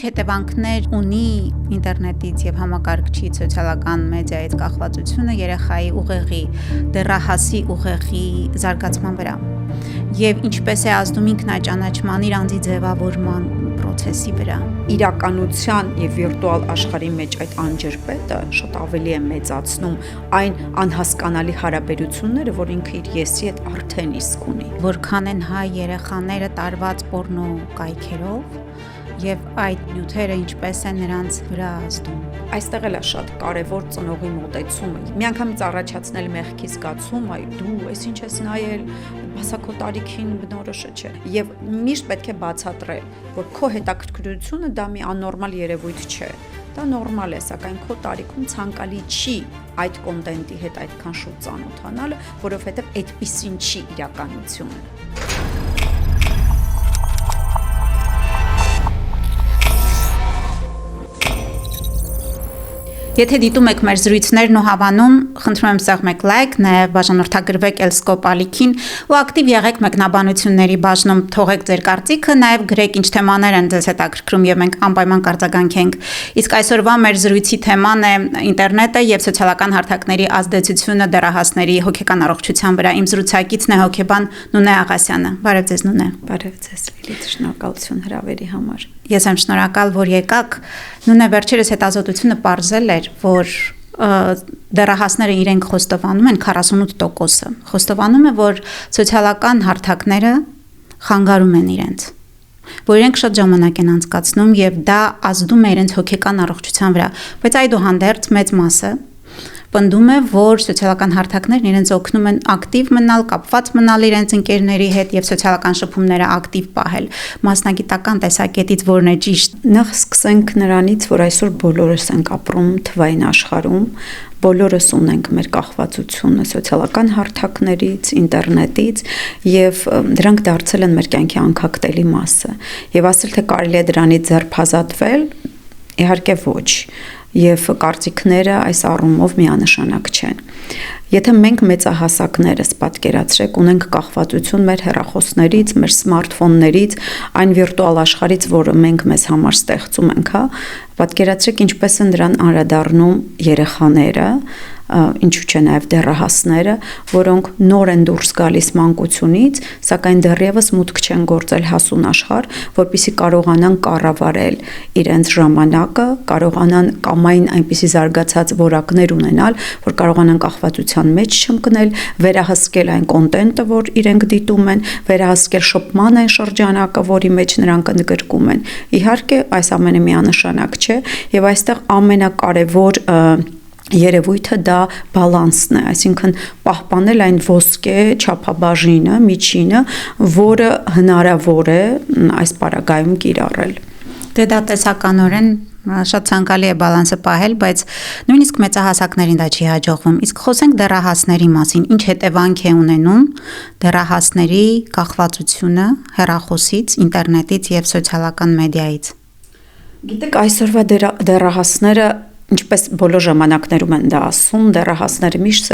հետևանքներ ունի ինտերնետից եւ համակարգչից սոցիալական մեդիայից կախվածությունը երեխայի ուղեղի, դեռահասի ուղեղի զարգացման վրա եւ ինչպես է ազդում ինքնաճանաչման իր անձի ձևավորման process-ի վրա։ Իրականության եւ վիրտուալ աշխարհի մեջ այդ անջրպետը շատ ավելի է մեծացնում այն անհասկանալի հարաբերությունները, որ ինքը իր եսի հետ արդեն իսկ ունի։ Որքան են հայ երեխաները տարված պորնո կայքերով եւ այդ նյութերը ինչպես են նրանց վրա ազդում։ Այստեղ էլ է շատ կարևոր ծնողի մոտեցումը։ Միանգամից առաջացնել մեղքի զգացում, այ դու ես ինչ ես նայել, հասակո տարիքին բնորոշը չէ։ Եվ միշտ պետք է բացատրել, որ քո հետաքրքրությունը դա մի աննորմալ երևույթ չէ։ Դա նորմալ է, սակայն քո տարիքում ցանկալի չի այդ կոնտենտի հետ այդքան շուտ ծանոթանալը, որովհետև այդպիսին չի իրականությունը։ Եթե դիտում եք մեր զրույցներն ու հավանում, խնդրում եմ սեղմեք լայք, նաև բաժանորդագրվեք Elscope ալիքին ու ակտիվ եղեք մեկնաբանությունների բաժնում, թողեք ձեր կարծիքը, նաև գրեք ինչ թեմաներ են ձեզ հետաքրքրում եւ մենք անպայման կարձագանքենք։ Իսկ այսօրվա մեր զրույցի թեման է ինտերնետը եւ սոցիալական հարթակների ազդեցությունը դեռահասների հոգեկան առողջության վրա։ Իմ զրուցակիցն է հոգեբան Նունե Աղասյանը։ Բարև ձեզ Նունե։ Բարև ձեզ, Լիլիթ, շնորհակալություն հրավերի համար։ Ես եմ շնորհակալ, որ եկաք։ Նունե, վերջերս հետազոտությունը պարզել էր, որ դեռահասները իրենք խոստովանում են 48%-ը։ Խոստովանում է, որ սոցիալական հարթակները խանգարում են իրենց, որ իրենք շատ ժամանակ են անցկացնում եւ դա ազդում է իրենց հոգեկան առողջության վրա, բայց այդուհանդերձ մեծ մասը պնդում է, որ սոցիալական հարթակներն իրենց օգնում են ակտիվ մնալ, կապված մնալ իրենց ընկերների հետ եւ սոցիալական շփումները ակտիվ պահել։ Մասնագիտական տեսակետից որն է ճիշտ։ Նախ սկսենք նրանից, որ այսօր բոլորս ենք ապրում թվային աշխարհում, բոլորս ունենք մեր կախվածությունը սոցիալական հարթակներից, ինտերնետից եւ դրանք դարձել են մեր կյանքի անկախտելի մասը։ Եվ ասել թե կարելի է դրանից ձերբազատվել, իհարկե ոչ։ Եվ կարծիքները այս առումով միանշանակ չեն։ Եթե մենք մեծահասակներս պատկերացրեք, ունենք կախվածություն մեր հեռախոսներից, մեր սմարթֆոններից, այն վիրտուալ աշխարհից, որը մենք մեզ համար ստեղծում ենք, պատկերացրեք ինչպես են դրան անդրադառնում երեխաները, ինչու՞ չէ նաև դեռահասները, որոնք նոր են դուրս գալիս մանկությունից, սակայն դեռևս մուտք չեն գործել հասուն աշխարհ, որպեսզի կարողանան կառավարել իրենց ժամանակը, կարողանան կամային այնպիսի զարգացած որակներ ունենալ, որ կարողանան կախվածության մեջ չընկնել, վերահսկել այն կոնտենտը, որ իրենք դիտում են, վերահսկել շփման այն շրջանակը, որի մեջ նրանք ընդգրկում են։ Իհարկե, այս ամենը միանշանակ չէ, եւ այստեղ ամենակարևոր երևույթը դա բալանսն է, այսինքն պահպանել այն ոսկե չափաբաժինը, միջինը, որը հնարավոր է այս պարագայում կիրառել։ Դե դա տեսականորեն շատ ցանկալի է բալանսը պահել, բայց նույնիսկ մեծահասակներին դա չի հաջողվում։ Իսկ խոսենք դեռահասների մասին, ինչ հետևանք է ունենում դեռահասների կախվածությունը հեռախոսից, ինտերնետից եւ սոցիալական մեդիայից։ Գիտեք, այսօրվա դեռահասները ինչպես բոլոր ժամանակներում են դա ասում, դեռահասները միշտ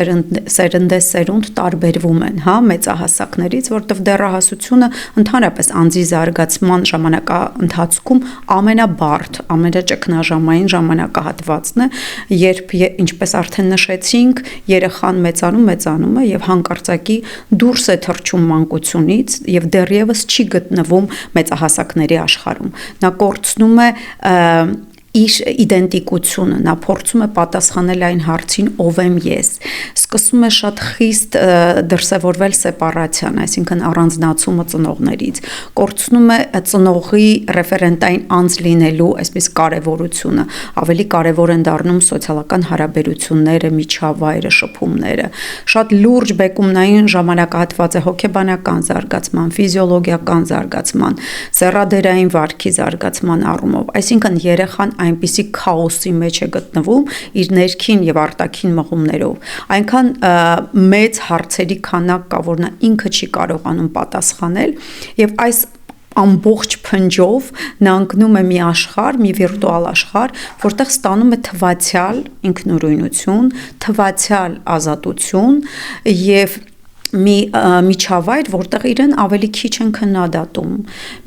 սերնդեսերունդ տարբերվում են, մեծահասակներից, որտեղ դեռահասությունը ընդհանրապես անձի զարգացման ժամանակահատվածում ամենաբարդ, ամենաճգնաժամային ժամանակահատվածն է, երբ ինչպես արդեն նշեցինք, երեխան մեծանում է եւ հանկարծակի դուրս է թռչում մանկությունից եւ դեռևս չի գտնվում մեծահասակների աշխարհում։ Նա կորցնում է իր իդենտիկությունը, նա փորձում է պատասխանել այն հարցին ով եմ ես, սկսում է շատ խիստ դրսևորվել սեպարացիան, այսինքն առանձնացումը ծնողներից, կորցնում է ծնողի ռեֆերենտային անձ լինելու այսպես կարևորությունը, ավելի կարևոր են դառնում սոցիալական հարաբերությունները, միջավայրը, շփումները, շատ լուրջ բեկումնային ժամանակահատված է հոգեբանական զարգացման, ֆիզիոլոգիական զարգացման, սեռադերային վարքի զարգացման առումով, այսինքն երեխան այնպիսի քաոսի մեջ է գտնվում իր ներքին եւ արտաքին մղումներով, այնքան մեծ հարցերի քանակ կա, որ նա ինքը չի կարողանում պատասխանել եւ այս ամբողջ փնջով նա ընկնում է մի աշխարհ, մի վիրտուալ աշխարհ, որտեղ ստանում է թվացial ինքնուրույնություն, թվացial ազատություն եւ մի միջավայր, որտեղ իրեն ավելի քիչ են քննադատում,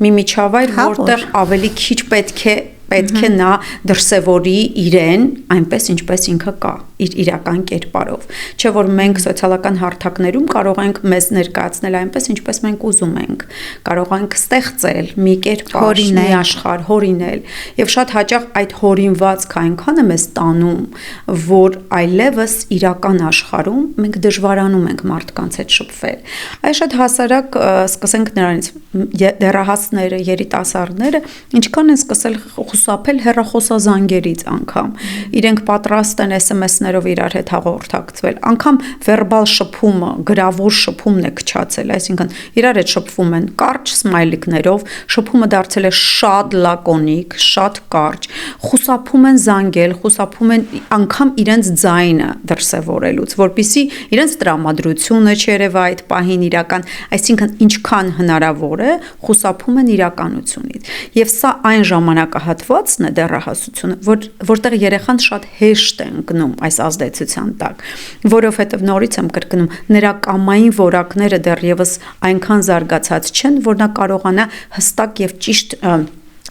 մի միջավայր, որտեղ ավելի քիչ պետք պետք է նա դրսևորի իրեն այնպես ինչպես ինքը կա, իր իրական կերպարով, չէ որ մենք սոցիալական հարթակներում կարող ենք մեզ ներկայացնել այնպես ինչպես մենք ուզում ենք, կարող ենք ստեղծել մի կերպար, մի աշխարհ, հորինել, եւ շատ հաճախ այդ հորինվածքը այնքան է մեզ տանում, որ այլևս իրական աշխարհում մենք դժվարանում ենք մարդկանց հետ շփվել։ Այս շատ հասարակ սկսենք նրանից դեռահասները, երիտասարդները ինչքան են սկսել խուսափել հեռախոսազանգերից անգամ։ Իրենք պատրաստ են SMS-ներով իրար հետ հաղորդակցվել, անգամ վերբալ շփումը, գրավոր շփումն է քչացել, այսինքն իրար հետ շփվում են կարճ սմայլիկներով, շփումը դարձել է շատ լակոնիկ, շատ կարճ, խուսափում են զանգել, խուսափում են անգամ իրենց ձայնը դրսևորելուց, որպեսզի իրենց տրամադրությունը չերևա այդ պահին իրական, այսինքն ինչքան հնարավոր է, խուսափում են իրականությունից։ Եվ սա այն ժամանակահատվածն է դեռահասությունը, որտեղ երեխան շատ հեշտ է ընկնում այս ազդեցության տակ, որովհետև նորից եմ կրկնում, նրա կամային որակները դեռևս այնքան զարգացած չեն, որ նա կարողանա հստակ եւ ճիշտ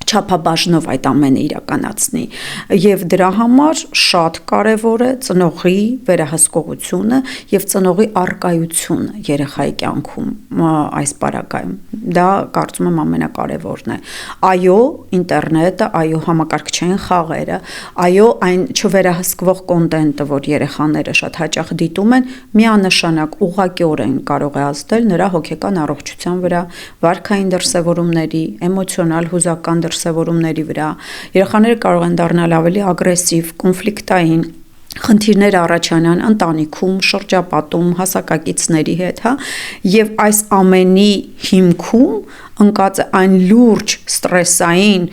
չափաբաժնով այդ ամենը իրականացնի, եւ դրա համար շատ կարեւոր է ծնողի վերահսկողությունը եւ ծնողի առկայությունը երեխայի կյանքում այս պարագայում։ Դա կարծում եմ ամենակարևորն է։ Այո, ինտերնետը, այո, համակարգչային խաղերը, այո, այն չվերահսկվող կոնտենտը, որ երեխաները շատ հաճախ դիտում են, միանշանակ ուղղակիորեն կարող է ազդել նրա հոգեկան առողջության վրա, վարքային դրսևորումների, էմոցիոնալ հուզական դրսևորումների վրա։ Երեխաները կարող են դառնալ ավելի ագրեսիվ, կոնֆլիկտային, խնդիրներ առաջանան ընտանիքում, շրջապատում, հասակակիցների հետ, հա, եւ այս ամենի հիմքում ընկած է այն լուրջ ստրեսային,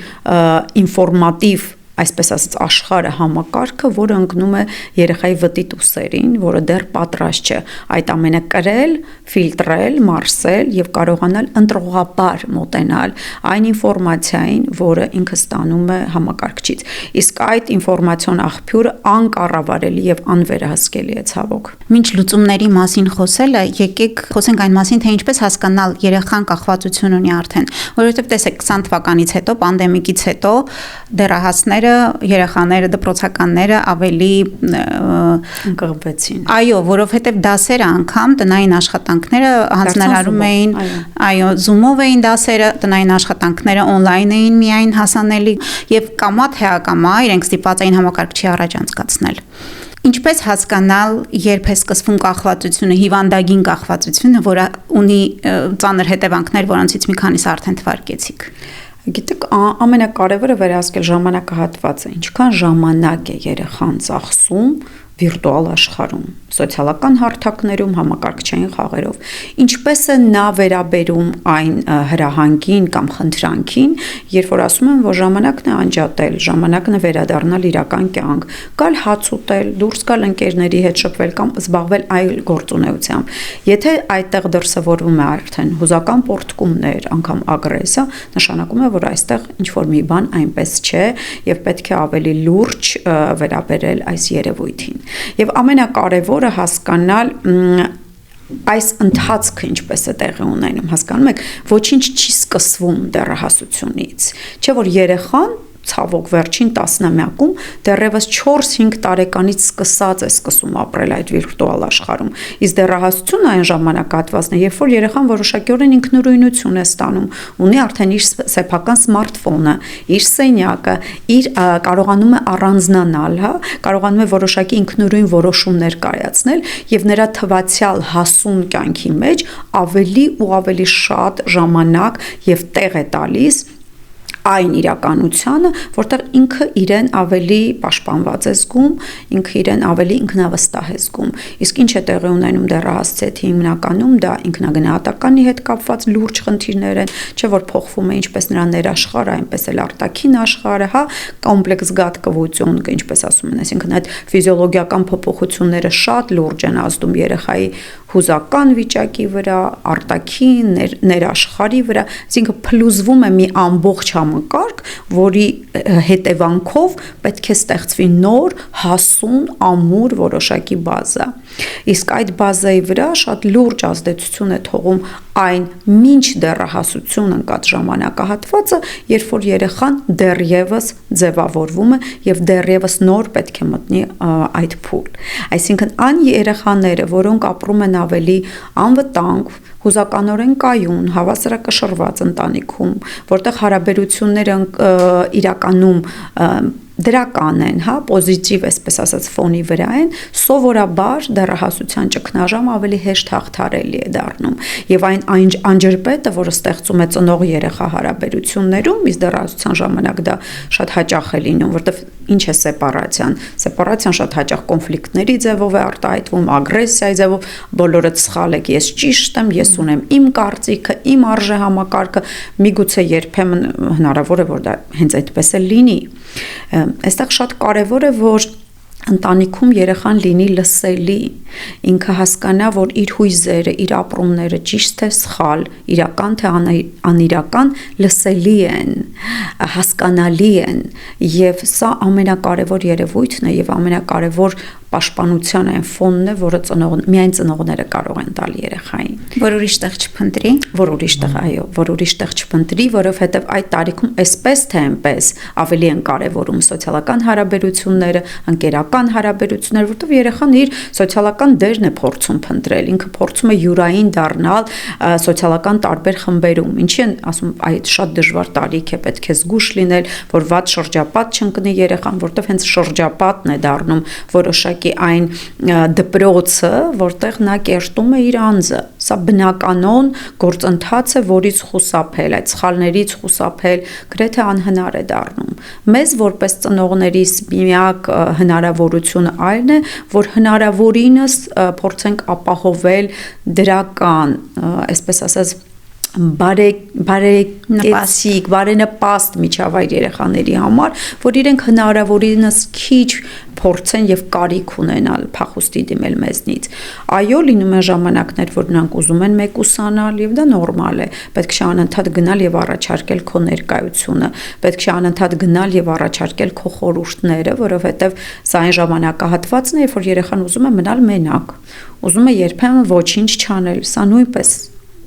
ինֆորմատիվ, այսպես ասած աշխարհը համակարգը, որը ընկնում է երեխայի վտիտ ուսերին, որը դեռ պատրաստ չէ այդ ամենը կրել, ֆիլտրել, մարսել եւ կարողանալ ընտրողաբար մոտենալ այն ինֆորմացիային, որը ինքը ստանում է համակարգչից։ Իսկ այդ ինֆորմացիոն աղբյուրը անկառավարելի եւ անվերահսկելի է ցավոք։ Մինչ լուծումների մասին խոսելը, եկեք խոսենք այն մասին, թե ինչպես հասկանալ երեխան կախվածություն ունի արդեն, որովհետեւ տեսեք 20 թվականից հետո, պանդեմիկից հետո դեռահասները երեխաները, դպրոցականները ավելի ընկղմվեցին։ Այո, որովհետև դասերը անգամ տնային աշխատանքները հանձնարարում էին, այո, Zoom-ով էին դասերը, տնային աշխատանքները on-line էին միայն հասանելի եւ կամա թե ակամա իրենք ստիպված էին համակարգչի առաջ անցկացնել։ Ինչպես հասկանալ, երբ է սկսվում կախվածությունը, հիվանդագին կախվածությունը, որը ունի ծանր հետևանքներ, որոնցից մի քանիսը արդեն թվարկեցիք։ Գիտեք, ամենակարևորը վերահսկել ժամանակահատվածը, ինչքան ժամանակ է երեխան ծախսում վիրտուալ աշխարհում, սոցիալական հարթակներում, համակարգչային խաղերով, ինչպես է նա վերաբերում այն հրահանգին կամ խնդրանքին, երբ որ ասում են, որ ժամանակն է անջատել, ժամանակն է վերադառնալ իրական կյանք, գալ հաց ուտել, դուրս գալ ընկերների հետ շփվել կամ զբաղվել այլ գործունեությամբ։ Եթե այդտեղ դրսևորվում է արդեն հուզական պոռթկումներ, անգամ ագրեսիա, նշանակում է, որ այստեղ ինչ-որ մի բան այնպես չէ եւ պետք է ավելի լուրջ վերաբերել այս երևույթին։ Եվ ամենակարևորը հասկանալ այս ընթացքը ինչպես է տեղի ունենում, հասկանում եք, ոչինչ չի սկսվում դեռահասությունից, չէ՞ որ երեխան ցավոք վերջին տասնամյակում դեռևս 4-5 տարեկանից սկսած է սկսում ապրել այդ վիրտուալ աշխարհում։ Իսկ դեռահասությունը այն ժամանակահատվածն է, երբ որ երեխան որոշակիորեն ինքնուրույնություն է ստանում, ունի արդեն իր սեփական սմարթֆոնը, իր սենյակը, իր կարողանում է առանձնանալ, հա, կարողանում է որոշակի ինքնուրույն որոշումներ կայացնել եւ նրա թվացial հասուն կյանքի մեջ ավելի ու ավելի շատ ժամանակ եւ տեղ է տալիս այն իրականությանը, որտեղ ինքը իրեն ավելի պաշտպանված է զգում, ինքը իրեն ավելի ինքնավստահ է զգում։ Իսկ ինչ է տեղի ունենում դեռահասի հետ հիմնականում, դա ինքնագնահատականի հետ կապված լուրջ խնդիրներ են, չէ՞ որ փոխվում է ինչպես նրա ներաշխարհը, այնպես էլ արտաքին աշխարհը, հա, կոմպլեքս գատկվություն, ինչպես ասում են, այսինքն այդ ֆիզիոլոգիական փոփոխությունները շատ լուրջ են ազդում երեխայի հուզական վիճակի վրա, արտաքին ներաշխարհի վրա, այսինքն փլուզվում է մի ամբողջ համակարգ, որի հետևանքով պետք է ստեղծվի նոր, հասուն, ամուր որոշակի բազա։ Իսկ այդ բազայի վրա շատ լուրջ ազդեցություն է թողում այն մինչ դեռահասություն ընկած ժամանակահատվածը, երբ որ երեխան դեռևս ձևավորվում է եւ դեռևս նոր պետք է մտնի այդ փուլ։ Այսինքն այն երեխաները, որոնք ապրում են ավելի անվտանգ, հուզականորեն կայուն, հավասարակշռված ընտանիքում, որտեղ հարաբերությունները իրականում դրական են, հա, պոզիտիվ, այսպես ասած, ֆոնի վրա են, սովորաբար դեռահասության ճգնաժամ ավելի հեշտ հաղթարելի է դառնում։ Եվ այն անջրպետը, որը ստեղծում է ծնող երեխա հարաբերություններում, իսկ դեռահասության ժամանակ դա շատ հաճախ է լինում, որտեղ ինչ է սեպարացիան։ Սեպարացիան շատ հաճախ կոնֆլիկտների ձևով է արտահայտվում, ագրեսիայի ձևով, բոլորը սխալ եք, ես ճիշտ եմ, ես ունեմ իմ կարծիքը, իմ արժեհամակարգը, միգուցե երբեմն հնարավոր է, որ դա հենց այդպես է լինի։ Այստեղ շատ կարևոր է, որ ընտանիքում երեխան լինի լսելի, ինքը հասկանա, որ իր հույզերը, իր ապրումները ճիշտ թե սխալ, իրական թե անիրական լսելի են, հասկանալի են, եւ սա ամենակարևոր երևույթն է եւ ամենակարևոր պաշտպանության այն ֆոնն է, որը միայն ծնողները կարող են տալ երեխային, որ ուրիշ տեղ չփնտրի, որ ուրիշ տեղ չփնտրի, որովհետև այդ տարիքում այսպես թե այնպես ավելի են կարևորում սոցիալական հարաբերությունները, ընկերական հարաբերությունները, որովհետև երեխան իր սոցիալական դերն է փորձում փնտրել, ինքը փորձում է յուրային դառնալ սոցիալական տարբեր խմբերում, ինչի են ասում, այդ շատ դժվար տարիք է, պետք է զգուշ լինել, որ վատ շրջապատ չընկնի երեխան, որովհետև հենց շրջապատն է դառնում որոշակի այն դպրոցը, որտեղ նա կերտում է իր անձը։ Սա բնականon գործընթաց է, որից խուսափել, այդ սխալներից խուսափել գրեթե անհնար է դառնում։ Մեզ որպես ծնողներիս միակ հնարավորությունը այն է, որ հնարավորինս փորձենք ապահովել դրական, այսպես ասած, բարենպաստ միջավայր երեխաների համար, որ իրենք հնարավորինս քիչ փորձեն եւ կարիք ունենալ փախուստի դիմել մեզնից։ Այո, լինում են ժամանակներ, որ նրանք ուզում են մեկուսանալ եւ դա նորմալ է։ Պետք է անընդհատ գնալ եւ առաջարկել քո ներկայությունը, պետք է անընդհատ գնալ եւ առաջարկել քո խորհուրդները, որովհետեւ սա այն ժամանակահատվածն է, երբ որ երեխան ուզում է մնալ մենակ, ուզում է երբեմն ոչինչ չանել, սա նույնպես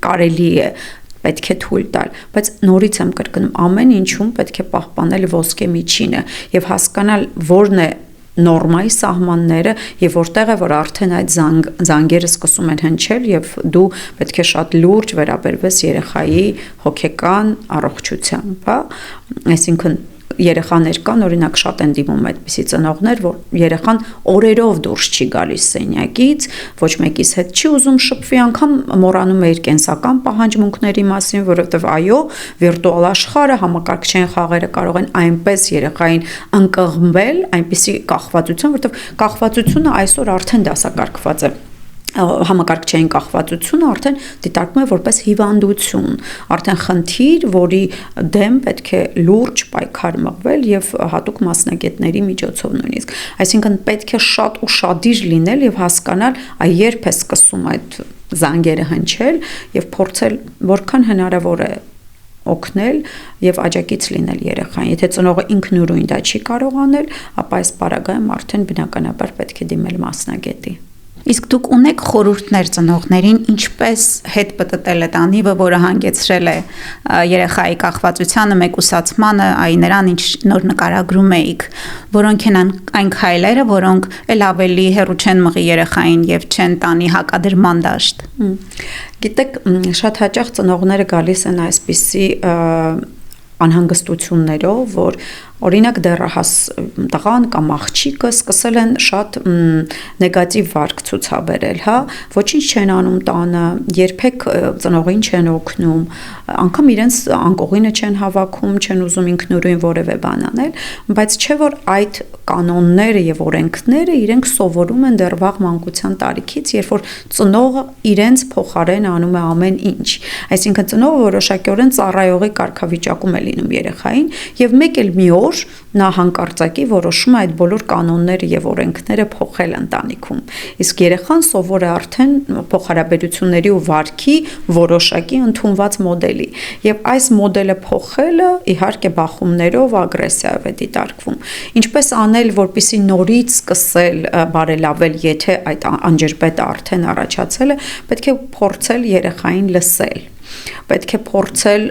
կարելի է, պետք է թույլ տալ, բայց նորից եմ կրկնում, ամեն ինչում պետք է պահպանել ոսկե միջինը եւ հասկանալ որն է նորմայի սահմանները եւ որտեղ է որ արդեն այդ զանգերը սկսում են հնչել եւ դու պետք է շատ լուրջ վերաբերվես երեխայի հոգեկան առողջությամբ, հա, այսինքն երեխաներ կան, օրինակ շատ են դիմում այդպիսի ծնողներ, որ երեխան օրերով դուրս չի գալիս սենյակից, ոչ մեկիս հետ չի ուզում շփվի, անգամ մոռանում է իր կենսական պահանջմունքների մասին, որովհետև այո, վիրտուալ աշխարհը, համակարգչային խաղերը կարող են այնպես երեխային ընկղմվել, այնպիսի կախվածություն, որովհետև կախվածությունը այսօր արդեն դասակարգված է։ Համակարգչային կախվածությունը արդեն դիտարկվում է որպես հիվանդություն, արդեն խնդիր, որի դեմ պետք է լուրջ պայքար մղվել եւ հատուկ մասնագետների միջոցով նույնիսկ։ Այսինքն պետք է շատ ուշադիր լինել եւ հասկանալ, երբ է սկսում այդ զանգերը հնչել եւ փորձել որքան հնարավոր է օգնել եւ աջակից լինել երեխային։ Եթե ծնողը ինքնուրույն դա չի կարող անել, ապա այս պարագայում արդեն բնականաբար պետք է դիմել մասնագետի։ Իսկ դուք ունեք խորհուրդներ ծնողներին, ինչպես հետ պտտել այդ անիվը, որը հանգեցրել է երեխայի կախվածությանը, մեկուսացմանը, այ նրան ինչ նոր նկարագրում էիք, որոնք են այն քայլերը, որոնք ել ավելի հեռու չեն մղի երեխային եւ չեն տանի հակադրման դաշտ։ Գիտեք, շատ հաճախ ծնողները գալիս են այսպիսի անհանգստություններով, որ օրինակ դեռահաս տղան կամ աղջիկը սկսել են շատ նեգատիվ վարք ցուցաբերել, հա, ոչինչ չեն անում տանը, երբեք ծնողին չեն օգնում, անգամ իրենց անկողինը չեն հավաքում, չեն ուզում ինքնուրույն որևէ բան անել, բայց չէ որ այդ կանոնները եւ օրենքները իրենք սովորում են դեռ վաղ մանկության տարիքից, երբ որ ծնողը իրենց փոխարեն անում է ամեն ինչ։ Այսինքն ծնողը որոշակիորեն ծառայողի կարգավիճակում է լինում երեխային եւ մեկ էլ մի օր որ նա հանկարծակի որոշում է այդ բոլոր կանոնները եւ օրենքները փոխել ընտանիքում։ Իսկ երեխան սովոր է արդեն փոխհարաբերությունների ու վարքի որոշակի ընդունված մոդելի։ Եվ այս մոդելը փոխելը իհարկե բախումներով, ագրեսիայով է դիտարկվում։ Ինչպես անել, որպեսզի նորից սկսել բարելավել, եթե այդ անջրպետը արդեն առաջացել է, պետք է փորձել երեխային լսել։ Պետք է փորձել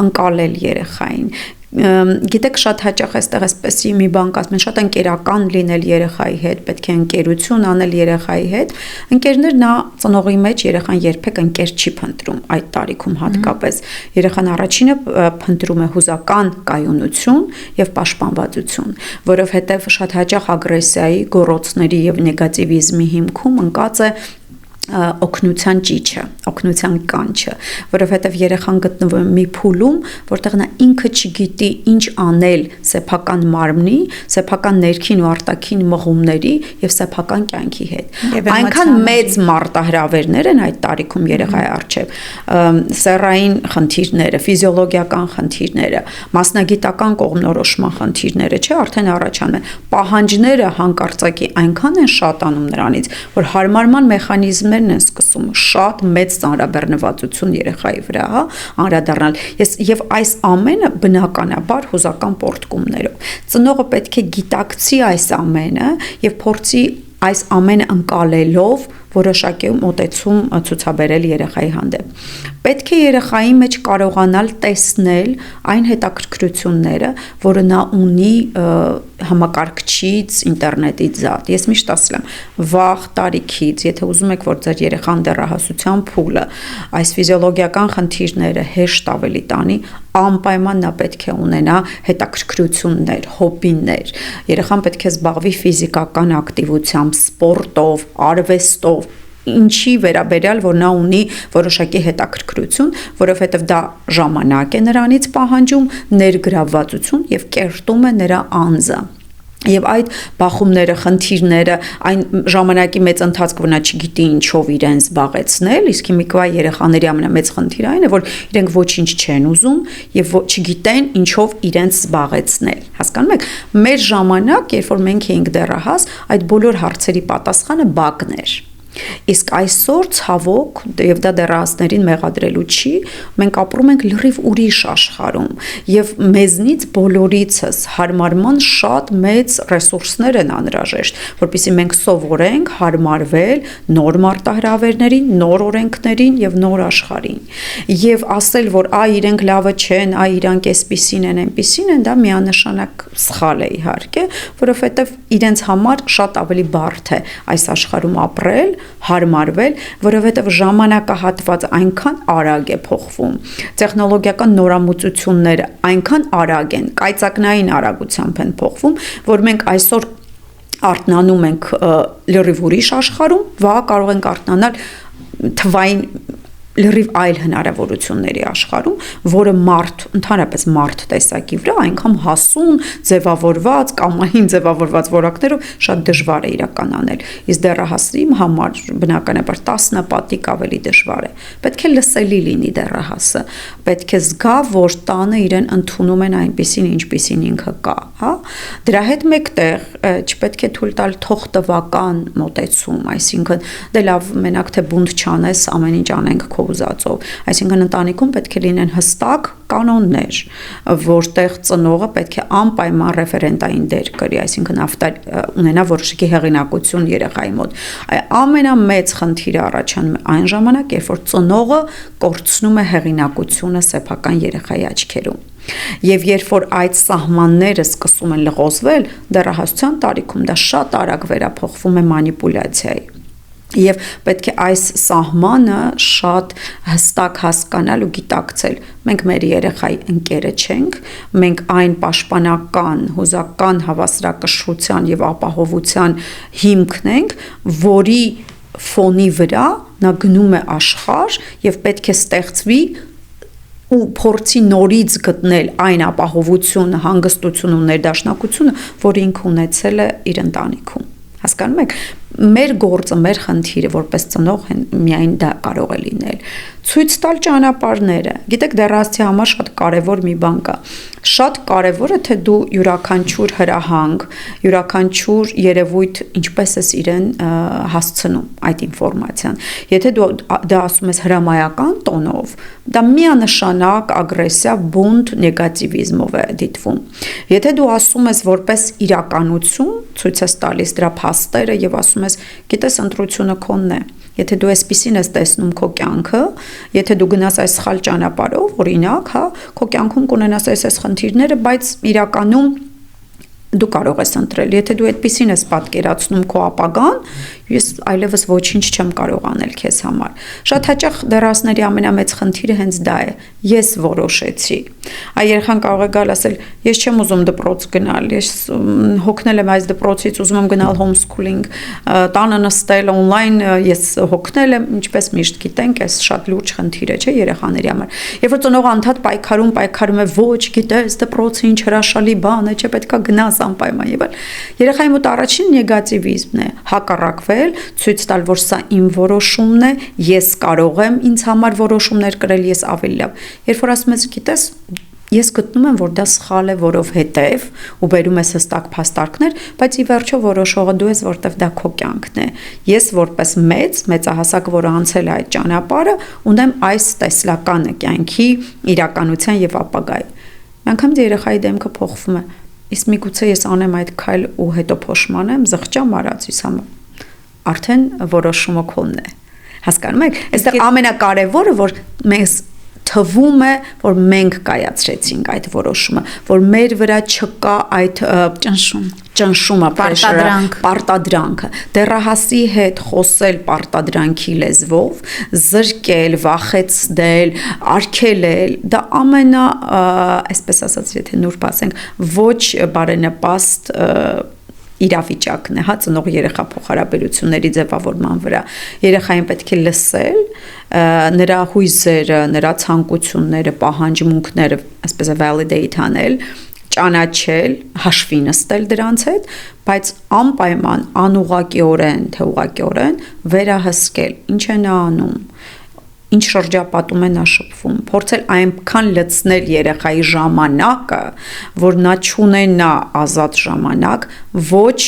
ընկալել երեխային։ Գիտեք, շատ հաճախ այստեղ էսպեսի մի բան կասում են, շատ ընկերական լինել երեխայի հետ, պետք է ընկերություն անել երեխայի հետ։ Ընկերներ նա ծնողի մեջ երեխան երբեք ընկեր չի փնտրում այդ տարիքում հատկապես։ Երեխան առաջինը փնտրում է հուզական կայունություն եւ պաշտպանվածություն, որովհետեւ շատ հաճախ ագրեսիայի, գոռոցների եւ նեգատիվիզմի հիմքում ընկած է օգնության ճիչը, օգնության կանչը, որովհետև երեխան գտնվում է մի փուլում, որտեղ նա ինքը չգիտի ինչ անել սեփական մարմնի, սեփական ներքին ու արտաքին մղումների եւ սեփական կյանքի հետ։ Այնքան մեծ մարտահրավերներ են այդ տարիքում երեխայի առջև, սեռային խնդիրները, ֆիզիոլոգիական խնդիրները, մասնագիտական կողմնորոշման խնդիրները, չէ, արդեն առաջանում են։ Պահանջները հանկարծակի այնքան են շատանում նրանից, որ հարմարման մեխանիզմներ են սկսում շատ մեծ ծանրաբեռնվածություն երեխայի վրա, հա, անդրադառնալ։ Եվ այս ամենը բնականաբար հուզական պոռթկումներով։ Ծնողը պետք է գիտակցի այս ամենը եւ փորձի այս ամենը ընկալելով որոշակի մոտեցում ցուցաբերել երեխայի հանդեպ։ Պետք է երեխայի մեջ կարողանալ տեսնել այն հետաքրքրությունները, որը նա ունի համակարգչից, ինտերնետից զատ։ Ես միշտ ասել եմ, վաղ տարիքից, եթե ուզում եք, որ ձեր երեխան դեռահասության փուլը այս ֆիզիոլոգիական խնդիրները հեշտ ավելի տանի, անպայման նա պետք է ունենա հետաքրքրություններ, հոբբիներ։ Երեխան պետք է զբաղվի ֆիզիկական ակտիվությամբ, սպորտով, արվեստով, ինչի վերաբերյալ, որ նա ունի որոշակի հետաքրքրություն, որովհետև դա ժամանակ է նրանից պահանջում, ներգրավվածություն եւ կերտում է նրա անձը։ Եվ այդ բախումները, խնդիրները, այն ժամանակի մեծ ընթացքը, որ նա չգիտի ինչով իրեն զբաղեցնել, իսկ հիմիկվա երեխաների ամենամեծ խնդիրը այն է, որ իրենք ոչինչ չեն ուզում եւ չգիտեն ինչով իրենց զբաղեցնել։ Հասկանում եք, մեր ժամանակ, երբ որ մենք էինք դեռահաս, այդ բոլոր հարցերի պատասխանը բակն էր։ Իսկ այսօր ցավոք, եւ դա դեռահասներին մեղադրելու չի, մենք ապրում ենք լրիվ ուրիշ աշխարհում եւ մեզնից բոլորիցս հարմարման շատ մեծ ռեսուրսներ են անհրաժեշտ, որպեսզի մենք սովորենք հարմարվել նոր մարտահրավերներին, նոր օրենքներին եւ նոր աշխարհին։ Եվ ասել, որ իրենք լավը չեն, իրանք էսպիսին են, այնպիսին են, դա միանշանակ սխալ է իհարկե, որովհետեւ իրենց համար շատ ավելի բարդ է այս աշխարհում ապրել, հարմարվել, որովհետև ժամանակահատված այնքան արագ է փոխվում, տեխնոլոգիական նորամուծությունները այնքան արագ են, կայծակնային արագությամբ են փոխվում, որ մենք այսօր արթնանում ենք լրիվ ուրիշ աշխարհում, վաղ կարող ենք արթնանալ թվային լրիվ այլ հնարավորությունների աշխարհում, որը ընդհանրապես մարդ տեսակի վրա այնքան հասուն, ձևավորված, կամային ձևավորված որակներով շատ դժվար է իրականանել։ Իսկ դեռահասի համար բնականաբար 10 պատիկ ավելի դժվար է։ Պետք է լսելի լինի դեռահասը, պետք է զգա, որ տանը իրեն ընդունում են այնպիսին, ինչպիսին ինքը կա, հա։ Դրա հետ մեկտեղ չպետք է թույլ տալ թողտվական մոտեցում, այսինքն դե լավ, մենակ թե բունտ չանես, ամեն ինչ անենք քո ուզածով։ Այսինքն ընտանիքում պետք է լինեն հստակ կանոններ, որտեղ ծնողը պետք է անպայման ռեֆերենտային դեր կրի, այսինքն ունենա որոշակի հեղինակություն երեխայի մոտ։ Ամենամեծ խնդիրը առաջանում է այն ժամանակ, երբ որ ծնողը կորցնում է հեղինակությունը սեփական երեխայի աչքերում։ Եվ երբ որ այդ սահմանները սկսում են լղոզվել, դեռահասության տարիքում դա շատ արագ վերափոխվում է մանիպուլյացիայի։ Եվ պետք է այս սահմանը շատ հստակ հասկանալ ու գիտակցել։ Մենք մեր երեխայի ընկերը չենք, մենք այն պաշտպանական, հուզական հավասարակշռության եւ ապահովության հիմքն ենք, որի ֆոնի վրա նա գնում է աշխարհ եւ պետք է ստեղծվի ու փորձի նորից գտնել այն ապահովությունը, հանգստությունը ու ներդաշնակությունը, որ ինքը ունեցել է իր ընտանիքում։ Հասկանում եք, մեր գործը, մեր խնդիրը որպես ծնող միայն դա կարող է լինել։ Ցույց տալ ճանապարհները։ Գիտեք, դեռահասի համար շատ կարևոր մի բան կա։ Շատ կարևոր է թե դու յուրաքանչյուր հրահանգ, յուրաքանչյուր երևույթ ինչպես ես իրեն հասցնում այդ ինֆորմացիան։ Եթե դու դա ասում ես հրամայական տոնով, դա միանշանակ ագրեսիա, բունտ, նեգատիվիզմով է դիտվում։ Եթե դու ասում ես որպես իրականություն, ցույց ես տալիս դրա փաստերը եւ ասում ես, գիտես, ընտրությունը քոնն է։ Եթե դու այսպեսին ես տեսնում քո կյանքը, եթե դու գնաս այս սխալ ճանապարհով, օրինակ, հա, քո կյանքում կունենաս այս խնդիրները, բայց իրականում դու կարող ես ընտրել։ Եթե դու այդպեսին ես պատկերացնում քո ապագան, ես այլևս ոչինչ չեմ կարող անել քեզ համար։ Շատ հաճախ դեռահասների ամենամեծ խնդիրը հենց դա է։ Ես որոշեցի։ Այ երեխան կարող է գալ ասել, ես չեմ ուզում դպրոց գնալ, ես հոգնել եմ այս դպրոցից, ուզում եմ գնալ homeschooling, տանը նստել on-line, ես հոգնել եմ, ինչպես միշտ գիտենք, այս շատ լուրջ խնդիր է, չէ՞, երեխաների համար։ Երբ որ ծնողը անդադ պայքարում է, ոչ, գիտես, դպրոցը ինչ հրաշալի բան է, չէ՞, պետքա գնաս անպայման եւ այլ։ Երեխայի մոտ առաջին նեգատիվիզմն է հակառակվել, ցույց տալ, որ սա իմ որոշումն է, ես կարող եմ ինձ համար որոշումներ կրել, ես ավելի լավ։ Երբ որ ասում ես, գիտես, ես գտնում եմ, որ դա սխալ է, որովհետև ու բերում ես հստակ փաստարկներ, բայց ի վերջո որոշողը դու ես, որտեվ դա քո կյանքն է։ Ես որպես մեծահասակ, որը անցել է այդ ճանապարհը, ունեմ այս տեսլականը կյանքի, իրականության եւ ապագայի։ Անկամ դե երեխայի դեմքը փոխվում է։ Իսկ միգուցե ես անեմ այդ քայլ ու հետո փոշմանեմ, զղջամ արածիս համար։ Արդեն որոշումը քոնն է։ Հասկանում եք, այստեղ ամենակարևորը, որ մեզ թվում է, որ մենք կայացրեցինք այդ որոշումը, որ մեր վրա չկա այդ ճնշումը, պարտադրանքը, դեռահասի հետ խոսել պարտադրանքի լեզվով, զրկել, վախեցնել, արգելել, դա այսպես ասած, եթե նուրբ ասենք, ոչ բարենպաստ իրավիճակն է, հա, ծնող երեխա փոխհարաբերությունների ձևավորման վրա։ Երեխային պետք է լսել, նրա հույզերը, նրա ցանկությունները, պահանջմունքները, այսպես validate անել, ճանաչել, հաշվի նստել դրանց հետ, բայց անպայման անուղղակիորեն, թե ուղղակիորեն վերահսկել, ինչ է նա անում, ինչ շրջապատում է նա շփվում, փորձել այնքան լցնել երեխայի ժամանակը, որ նա չունենա ազատ ժամանակ, ոչ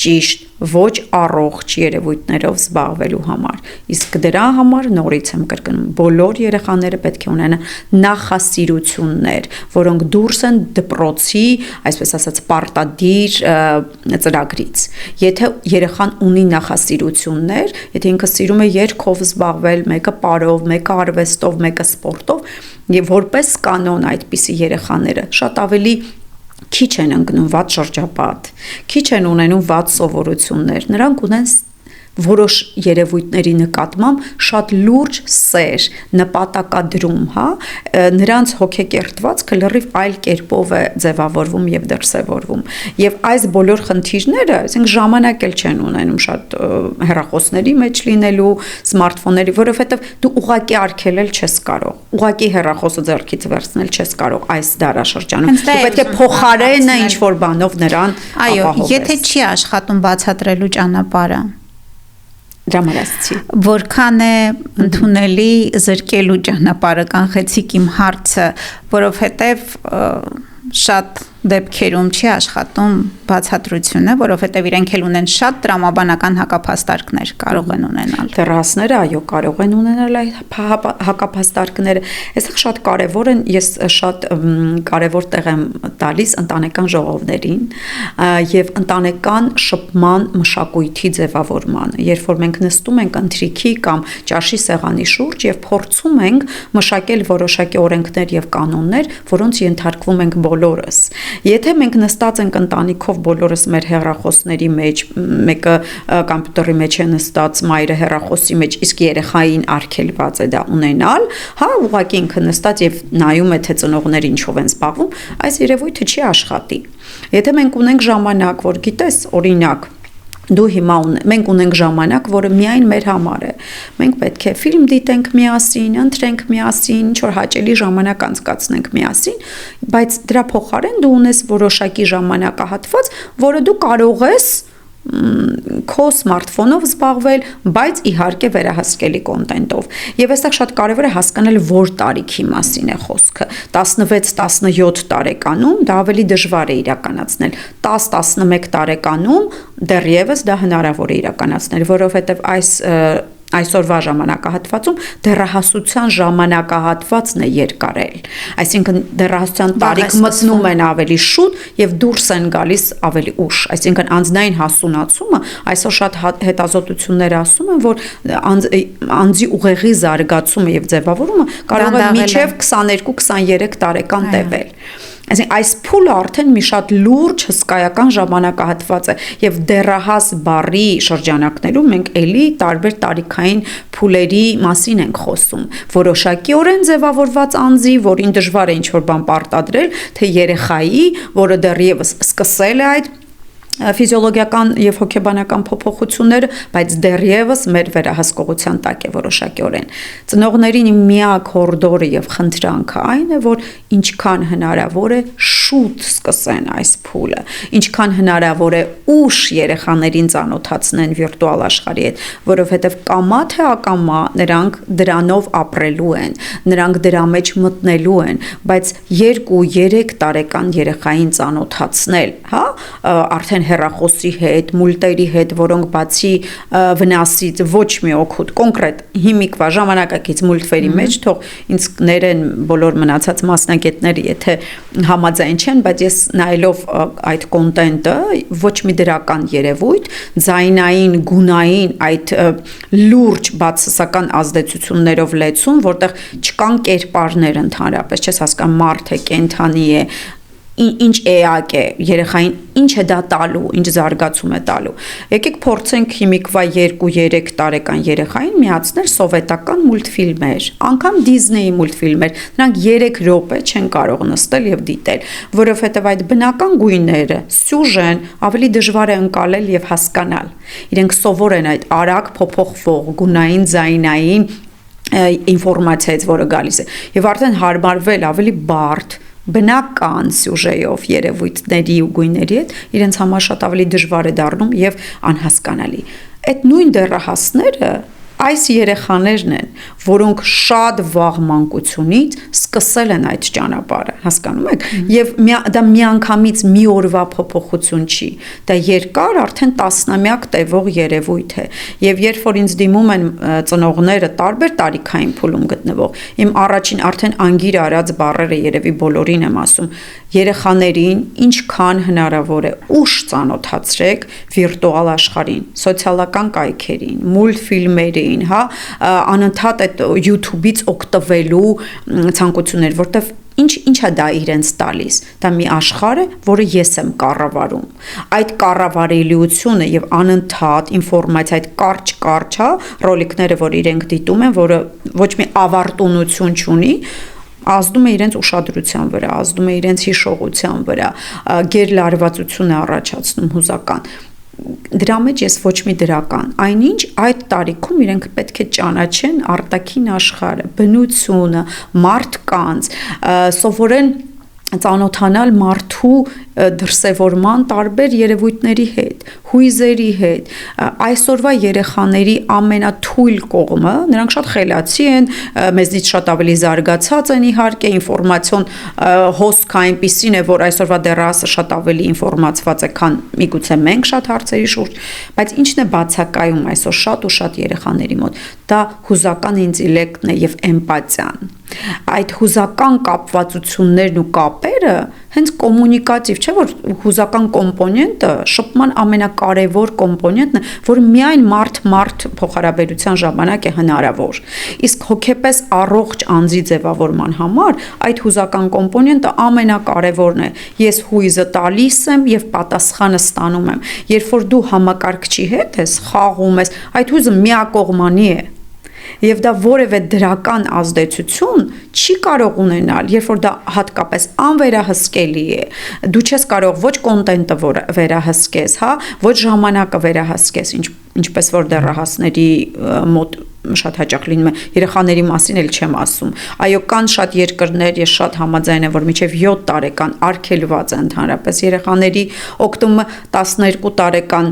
ճիշտ, ոչ առողջ երևույթներով զբաղվելու համար։ Իսկ դրա համար նորից եմ կրկնում, բոլոր երեխաները պետք է ունենան նախասիրություններ, որոնք դուրս են դպրոցի, այսպես ասած, պարտադիր ծրագրից։ Եթե երեխան ունի նախասիրություններ, եթե ինքը սիրում է երգով զբաղվել, մեկը պարով, մեկը արվեստով, մեկը սպորտով, եւ որպես կանոն այդպիսի երեխաները շատ ավելի քիչ են ընկնում վատ շրջապատ, քիչ են ունենում վատ սովորություններ, նրանք ունեն որոշ երևույթների նկատմամբ շատ լուրջ սեր, նպատակադրում, հա, նրանց հոգեկերտվածքը լրիվ այլ կերպով է ձևավորվում եւ դրսեւորվում։ Եվ այս բոլոր խնդիրները, ասենք, ժամանակ էլ չեն ունենում շատ հեռախոսների մեջ լինելու, սմարթֆոնների, որովհետեւ դու ուղակի արգելել չես կարող, ուղակի հեռախոսը ձեռքից վերցնել չես կարող այս դարաշրջանում։ Դու պետք է փոխարենը ինչ որ բանով նրան ապահովես։ Այո, եթե չի աշխատում բացատրելու ճանապարհը, դրամարացի, որքան է ընդունելի զրկելու ճանապարհը, կանխեցիք իմ հարցը, որովհետև շատ դեպքերում չի աշխատում բացատրությունը, որովհետև իրենք էլ ունեն շատ տրամաբանական հակափաստարկներ կարող են ունենալ։ Դեռահասները, այո, կարող են ունենալ այդ հակափաստարկները։ Այստեղ շատ կարևոր են, ես շատ կարևոր տեղ եմ տալիս ընտանեկան ժողովներին եւ ընտանեկան շփման մշակույթի ձևավորմանը։ Երբ որ մենք նստում ենք ընթրիքի կամ ճաշի սեղանի շուրջ եւ փորձում ենք մշակել որոշակի օրենքներ եւ կանոններ, որոնց ենթարկվում ենք բոլորս։ Եթե մենք նստած ենք ընտանիքով բոլորս մեր հեռախոսների մեջ, մեկը կոմպյուտերի մեջ է նստած, մայրը հեռախոսի մեջ, իսկ երեխային արգելված է դա ունենալ, հա, ուղղակի ինքը նստած եւ նայում է, թե ծնողները ինչով են զբաղվում, այս երևույթը չի աշխատի։ Եթե մենք ունենք ժամանակ, որ գիտես, օրինակ, դու հիմա մենք ունենք ժամանակ, որը միայն մեր համար է։ Մենք պետք է ֆիլմ դիտենք միասին, ընթրենք միասին, ինչ որ հաճելի ժամանակ անցկացնենք միասին, բայց դրա փոխարեն դու ունես որոշակի ժամանակահատված, որը դու կարող ես քո սմարթֆոնով զբաղվել, բայց իհարկե վերահսկելի կոնտենտով։ Եվ այստեղ շատ կարևոր է հասկանալ, որ տարիքի մասին է խոսքը։ 16-17 տարեկանում դա ավելի դժվար է իրականացնել։ 10-11 տարեկանում դեռևս դա հնարավոր է իրականացնել, որովհետև այսօրվա ժամանակահատվածում դեռահասության ժամանակահատվածն է երկարել։ Այսինքն դեռահասության տարիք մտնում են ավելի շուտ եւ դուրս են գալիս ավելի ուշ։ Այսինքն անձնային հասունացումը այսօր շատ հետազոտություններ ասում են, որ անձի ուղեղի զարգացումը եւ ձևավորումը կարող է մինչեւ 22-23 տարեկան տևել։ Այսինքն այս փուլը արդեն մի շատ լուրջ հսկայական ժամանակահատված է եւ դեռահաս բառի շրջանակներում մենք էլի տարբեր տարիքային փուլերի մասին ենք խոսում։ Որոշակիորեն ձևավորված անձի, որին դժվար է ինչ-որ բան պարտադրել, թե երեխայի, որը դեռևս սկսել է այդ ֆիզիոլոգիական եւ հոգեբանական փոփոխությունները, բայց դեռևս մեր վերահսկողության տակ է որոշակիորեն։ Ծնողներին միակ հորդորը եւ խնդրանքը այն է, որ ինչքան հնարավոր է շուտ սկսեն այս փուլը, ինչքան հնարավոր է ուշ երեխաներին ծանոթացնեն վիրտուալ աշխարհի հետ, որովհետեւ կամա թե ակամա նրանք դրանով ապրելու են, նրանք դրա մեջ մտնելու են, բայց 2-3 տարեկան երեխային ծանոթացնել, հա, արդեն հեռախոսի հետ, մուլտերի հետ, որոնք բացի վնասից ոչ մի օգուտ, կոնկրետ հիմիկվա ժամանակակից մուլտվերի մեջ թող ինձ ներեն բոլոր մնացած մասնագետները, եթե համաձայն չեն, բայց ես նայելով այդ կոնտենտը, ոչ մի դրական երևույթ, ձայնային, գունային այդ լուրջ բացասական ազդեցություններով լեցուն, որտեղ չկան կերպարներ ընդհանրապես, չես հասկանում մարդ է, կենդանի է, ինչ էակ է, երեխային ինչ է դա տալու, ինչ զարգացում է տալու։ Եկեք փորձենք հիմիկվա 2-3 տարեկան երեխային միացնել սովետական մուլտֆիլմեր, անգամ Դիզնեյի մուլտֆիլմեր, նրանք 3 րոպե չեն կարող նստել եւ դիտել, որովհետեւ այդ բնական գույները, սյուժեն ավելի դժվար է ընկալել եւ հասկանալ։ Իրենք սովոր են այդ արագ փոփոխվող գունային, ձայնային ինֆորմացիայից, որը գալիս է, եւ արդեն հարմարվել ավելի բարդ բնական սյուժեով երևույթների ու գույների հետ իրենց համար շատ ավելի դժվար է դառնում եւ անհասկանալի։ Այդ նույն դեռահասները այս երեխաներն են, որոնք շատ վաղ մանկությունից սկսել են այդ ճանապարհը, հասկանում եք, եւ դա միանգամից մի օրվա փոփոխություն չի, դա երկար արդեն տասնամյակ տևող երևույթ է, եւ երբ որ ինձ դիմում են ծնողները տարբեր տարիքային փուլում գտնվող, իմ առաջին արդեն անգիր արած բառերը երևի բոլորին եմ ասում, երեխաներին ինչքան հնարավոր է ուշ ծանոթացրեք վիրտուալ աշխարհին, սոցիալական կայքերին, մուլտֆիլմերին, հա, անընդհատ այդ YouTube-ից օգտվելու ցանկություններ, որտեվ ինչա դա իրենց տալիս, դա մի աշխարհ է, որը ես եմ կառավարում, այդ կառավարելիությունը եւ անընդհատ ինֆորմացիա, այդ կարճ, հա, ռոլիկները, որ իրենք դիտում են, որը ոչ մի ավարտունություն չունի, ազդում է իրենց ուշադրության վրա, ազդում է իրենց հիշողության վրա, գերլարվածություն է առաջացնում հուզական։ Դրա մեջ ես ոչ մի դրական, այնինչ այդ տարիքում իրենք պետք է ճանաչեն արտաքին աշխարհը, բնությունը, մարդկանց, սովորեն ծանոթանալ մարդու դրսևորման տարբեր երևույթների հետ, հույզերի հետ։ Այսօրվա երեխաների ամենաթույլ կողմը, նրանք շատ խելացի են, մեզնից շատ ավելի զարգացած են իհարկե, ինֆորմացիոն հոսքը այնպիսին է, որ այսօրվա դեռահասը շատ ավելի ինֆորմացված է, քան միգուցե մենք շատ հարցերի շուրջ, բայց ինչն է բացակայում այսօր շատ ու շատ երեխաների մոտ, դա հուզական ինտելեկտն է եւ էմպաթիան։ Այդ հուզական կապվածություններն ու կապերը հենց կոմունիկատիվ չէ, որ հուզական կոմպոնենտը շփման ամենակարևոր կոմպոնենտն է, որը միայն մարդ փոխհարաբերության ժամանակ է հնարավոր։ Իսկ հոգեպես առողջ անձի ձևավորման համար այդ հուզական կոմպոնենտը ամենակարևորն է։ Ես հույզը տալիս եմ եւ պատասխանը ստանում եմ։ Երբ որ դու համակարգչի հետ ես, խաղում ես, այդ հույզը միակողմանի է։ Եվ դա որևէ դրական ազդեցություն չի կարող ունենալ, երբ որ դա հատկապես անվերահսկելի է, դու չես կարող ոչ կոնտենտը վերահսկես, հա, ոչ ժամանակը վերահսկես, ինչպես որ դեռահասների մոտ շատ հաճախ լինում է, երեխաների մասին էլ չեմ ասում։ Այո, կան շատ երկրներ, ես շատ համաձայն եմ, որ մինչև 7 տարեկան արգելված է ընդհանրապես երեխաների օգտումը 12 տարեկան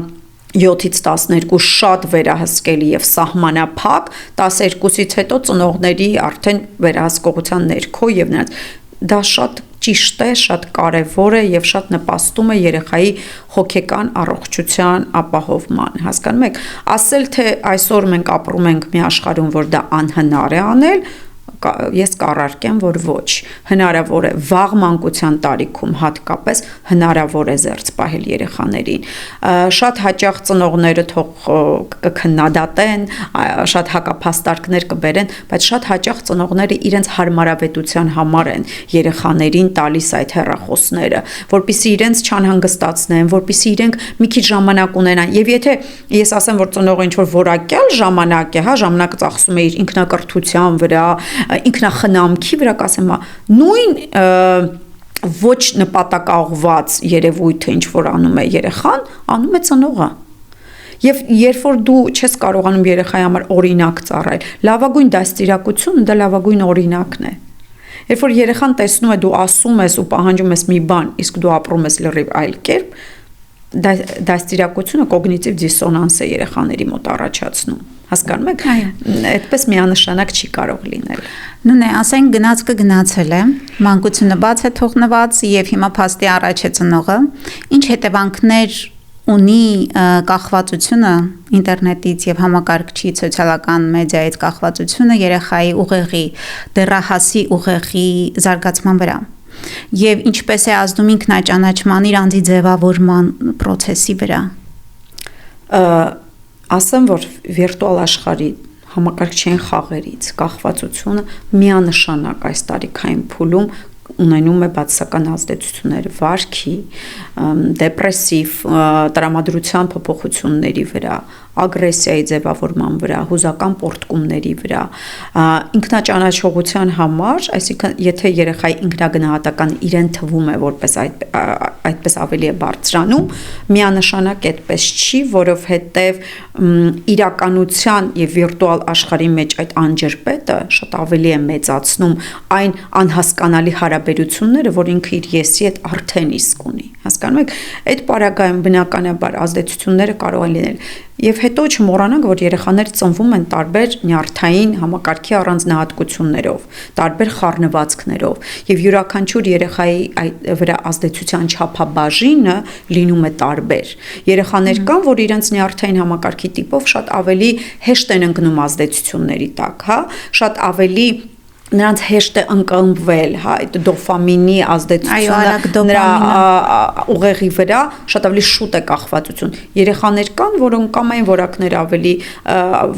7-ից 12 շատ վերահսկելի եւ սահմանափակ, 12-ից հետո ծնողների արդեն վերահսկողության ներքո եւ նրանց դա շատ ճիշտ է, շատ կարևոր է եւ շատ նպաստում է երեխայի հոգեկան առողջության ապահովման, հասկանում եք, ասել թե այսօր մենք ապրում ենք մի աշխարհում, որ դա անհնար է անել, ես կառարկեմ, որ ոչ, հնարավոր է վաղ մանկության տարիքում հատկապես հնարավոր է զերծ պահել երեխաներին։ Շատ հաճախ ծնողները թող կքննադատեն, շատ հակափաստարկներ կբերեն, բայց շատ հաճախ ծնողները իրենց հարմարավետության համար են երեխաներին տալիս այդ հեռախոսները, որպեսզի իրենց չանհանգստացնեն, որպեսզի իրենք մի քիչ ժամանակ ունենան։ Եվ եթե ես ասեմ, որ ծնողը ինչ որ որակյալ ժամանակ է, հա, ժամանակը ծախսում է իր ինքնակրթության վրա, ինքնախնամքի վրա, կասեմ, նույն ոչ նպատակաուղված երևույթը ինչ որ անում է երեխան, անում է ծնողը։ Եվ երբ որ դու չես կարողանում երեխայի համար օրինակ ծառայել, լավագույն դաստիարակությունը դա լավագույն օրինակն է։ Երբ որ երեխան տեսնում է դու ասում ես ու պահանջում ես մի բան, իսկ դու ապրում ես լրիվ այլ կերպ, դաստիարակությունը կոգնիտիվ դիսոնանս է երեխաների մոտ առաջացնում, հասկանում եք, այդպես միանշանակ չի կարող լինել։ Նույն է, ասենք գնաց կգնացել է, մանկությունը բաց է թողնված եւ հիմա փաստի առաջ է ծնողը, ինչ հետևանքներ ունի կախվածությունը ինտերնետից եւ համակարգչի սոցիալական մեդիայից կախվածությունը երեխայի ուղեղի, դեռահասի ուղեղի զարգացման վրա։ Եվ ինչպես է ազդում ինքնաճանաչման իր անձի ձևավորման process-ի վրա։ Ասեմ, որ վիրտուալ աշխարհի համակարգչային խաղերից կախվածությունը միանշանակ այս տարիքային փուլում ունենում է բացասական ազդեցություններ վարքի, դեպրեսիվ տրամադրության փոփոխությունների վրա, ագրեսիայի ձևավորման վրա, հուզական պոռթկումների վրա, ինքնաճանաչողության համար, այսինքն եթե երեխայի ինքնագնահատական իրեն թվում է որպես այդպես ավելի է բարձրանում, միանշանակ այդպես չի, որովհետև իրականության եւ վիրտուալ աշխարհի մեջ այդ անջրպետը շատ ավելի է մեծացնում այն անհասկանալի հարաբերությունները, որ ինքը իր եսի հետ արդեն իսկ ունի, հասկանում եք, այդ պարագայում բնականաբար ազդեցությունները կարող են լինել։ Եվ հետո չմոռանանք, որ երեխաները ծնվում են տարբեր նյարդային համակարգի առանձնահատկություններով, տարբեր խառնվածքներով, եւ յուրաքանչյուր երեխայի վրա ազդեցության չափաբաժինը լինում է տարբեր։ Երեխաներ կան, որ իրենց նյարդային համակարգի տիպով շատ ավելի հեշտ են ընկնում ազդեցությունների տակ, հա, շատ ավելի նրանց հեշտ է ընկալվել, հա, այդ դոֆամինի ազդեցությունը նրա ուղեղի վրա շատ ավելի շուտ է կախվածություն։ Երեխաներ կան, որոնք կամային որակներ ավելի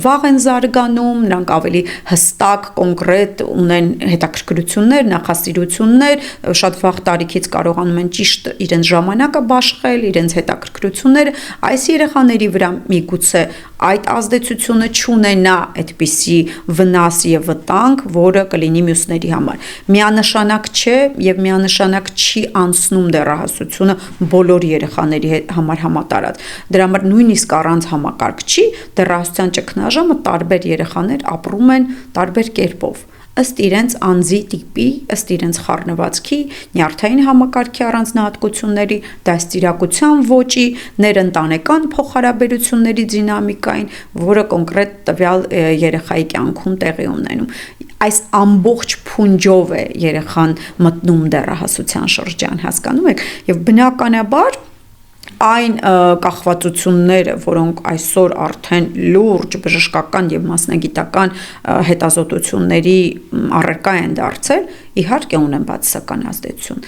վաղ են զարգանում, նրանք ավելի հստակ, կոնկրետ ունեն հետաքրքրություններ, նախասիրություններ, շատ վաղ տարիքից կարողանում են ճիշտ իրենց ժամանակը բաշխել, իրենց հետաքրքրությունները, այս երեխաների վրա միգուցե այդ ազդեցությունը չունենա այդպիսի վնաս եւ վտանգ, որը կլինի մյուսների համար։ Միանշանակ չէ եւ միանշանակ չի անցնում դեռահասությունը բոլոր երեխաների համար համատարած։ Դրա համար նույնիսկ առանց համակարգչի դեռահասության ճգնաժամը տարբեր երեխաներ ապրում են տարբեր կերպով։ Ըստ իրենց անձի տիպի, ըստ իրենց խառնվածքի, նյարդային համակարգի առանձնահատկությունների, դաստիարակության ոճի, ներընտանեկան փոխհարաբերությունների դինամիկային, որը կոնկրետ տվյալ երեխայի կյանքում տեղի ունենում։ Այս ամբողջ փունջով է երեխան մտնում դեռահասության շրջան, հասկանում եք, եւ բնականաբար այն կախվածությունները, որոնք այսօր արդեն լուրջ բժշկական եւ մասնագիտական հետազոտությունների առարկա են դարձել, իհարկե ունեն բացասական ազդեցություն։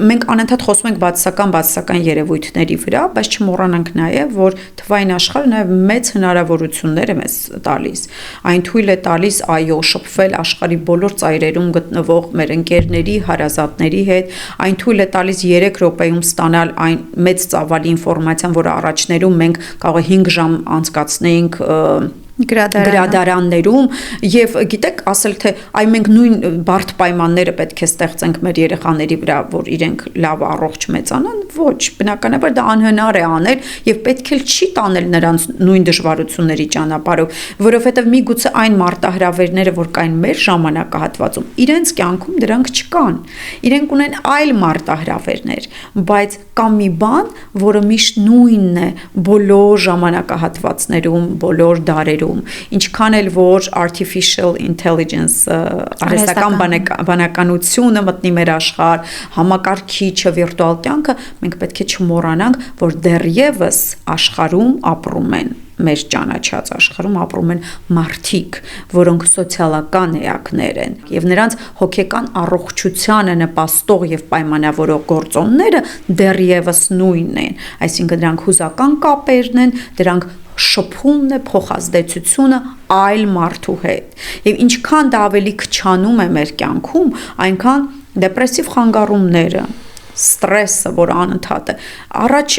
Մենք անընդհատ խոսում ենք բացասական երևույթների վրա, բայց չմոռանանք նաեւ, որ թվային աշխարհը նաեւ մեծ հնարավորություններ է մեզ տալիս։ Այն թույլ է տալիս այո շփվել աշխարհի բոլոր ծայրերում գտնվող մեր ընկերների, հարազատների հետ, այն թույլ է տալիս 3 րոպեում ստանալ այն մեծ ծավալի ինֆորմացիան, որը առաջներում մենք կարող է 5 ժամ անցկացնեինք գրադարաններում եւ գիտեք ասել թե այ մենք նույն բարդ պայմանները պետք է ստեղծենք մեր երեխաների վրա, որ իրենք լավ առողջ մեծանան, ոչ, բնականաբար դա անհնար է անել եւ պետք էլ չի տանել նրանց նույն դժվարությունների ճանապարհով, որովհետեւ միգուցե այն մարտահրավերները, որ կային մեր ժամանակահատվածում, իրենց կյանքում դրանք չկան։ Իրենք ունեն այլ մարտահրավերներ, բայց կա մի բան, որը միշտ նույնն է բոլոր ժամանակահատվածներում, բոլոր դարերում, ինչքան էլ որ artificial intelligence արհեստական բանականությունը մտնի մեր աշխարհ, համակարգիչը, վիրտուալ կյանքը, մենք պետք է չմոռանանք, որ դեռևս աշխարհում ապրում են մեր ճանաչած աշխարհում ապրում են մարդիկ, որոնք սոցիալական էակներ են եւ նրանց հոգեկան առողջությանը նպաստող եւ պայմանավորող գործոնները դեռևս նույնն են, այսինքն դրանք հուզական կապերն են, դրանք շփումն է, փոխազդեցությունը այլ մարդու հետ եւ ինչքան դա ավելի քչանում է մեր կյանքում, այնքան դեպրեսիվ խանգարումները ստրեսը, որ անընդհատ է։ Առաջ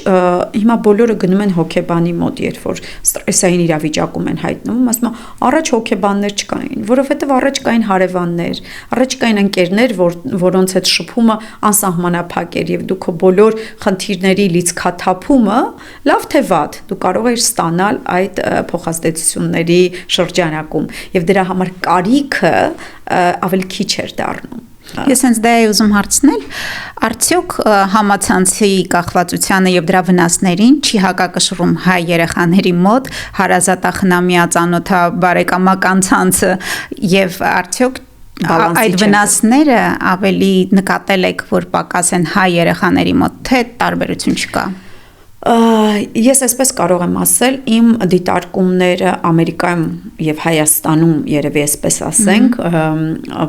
հիմա բոլորը գնում են հոգեբանի մոտ, երբ որ ստրեսային իրավիճակում են հայտնվում, ասում են, առաջ հոգեբաններ չկային, որովհետև առաջ կային հարևաններ, առաջ կային ընկերներ, որոնց հետ շփումը անսահմանափակ էր եւ դու քո բոլոր խնդիրների լիցքաթափումը, լավ թե վատ, դու կարող ես ստանալ այդ փոխազդեցությունների շրջանակում եւ դրա համար կարիքը ավելի քիչ էր դառնում։ Ես հենց դա եմ ուզում հարցնել, արդյոք համացանցի կախվածությանը եւ դրա վնասներին չի հակակշռում հայ երեխաների մոտ հարազատախնամյա ծանոթա բարեկամական ցանցը եւ արդյոք այդ վնասները ավելի նկատել եք, որ պակաս են հայ երեխաների մոտ, թե տարբերություն չկա։ Ես այսպես կարող եմ ասել, իմ դիտարկումները Ամերիկայում եւ Հայաստանում երևի այսպես ասենք,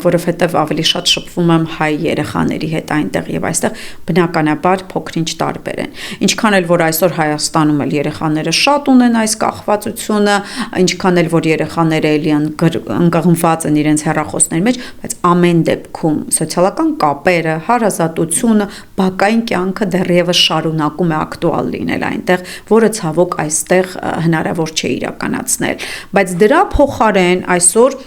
որովհետեւ ավելի շատ շփվում եմ հայ երեխաների հետ այնտեղ եւ այստեղ բնականաբար փոքրինչ տարբեր են։ Ինչքան էլ որ այսօր Հայաստանում էլ երեխաները շատ ունեն այս կախվածությունը, ինչքան էլ որ երեխաները էլի ընկղմված են իրենց հեռախոսների մեջ, բայց ամեն դեպքում սոցիալական կապերը, հարազատությունը, բակային կյանքը դեռևս շարունակում է ակտուալ լինել այնտեղ, որը ցավոք այստեղ հնարավոր չէ իրականացնել, բայց դրա փոխարեն այսօր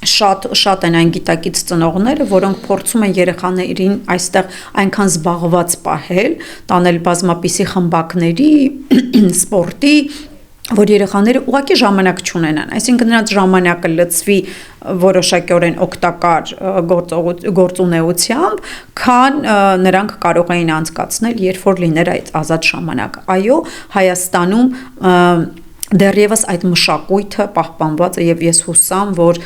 շատ են այն գիտակից ծնողները, որոնք փորձում են երեխաներին այստեղ այնքան զբաղված պահել, տանել բազմապիսի խմբակների, սպորտի, որ երեխաները ուղղակի ժամանակ չունենան, այսինքն նրանց ժամանակը լցվի որոշակիորեն օգտակար գործունեությամբ, քան նրանք կարող էին անցկացնել, երբ որ լիներ այդ ազատ ժամանակը։ Այո, Հայաստանում դեռևս այդ մշակույթը պահպանված է եւ ես հուսամ, որ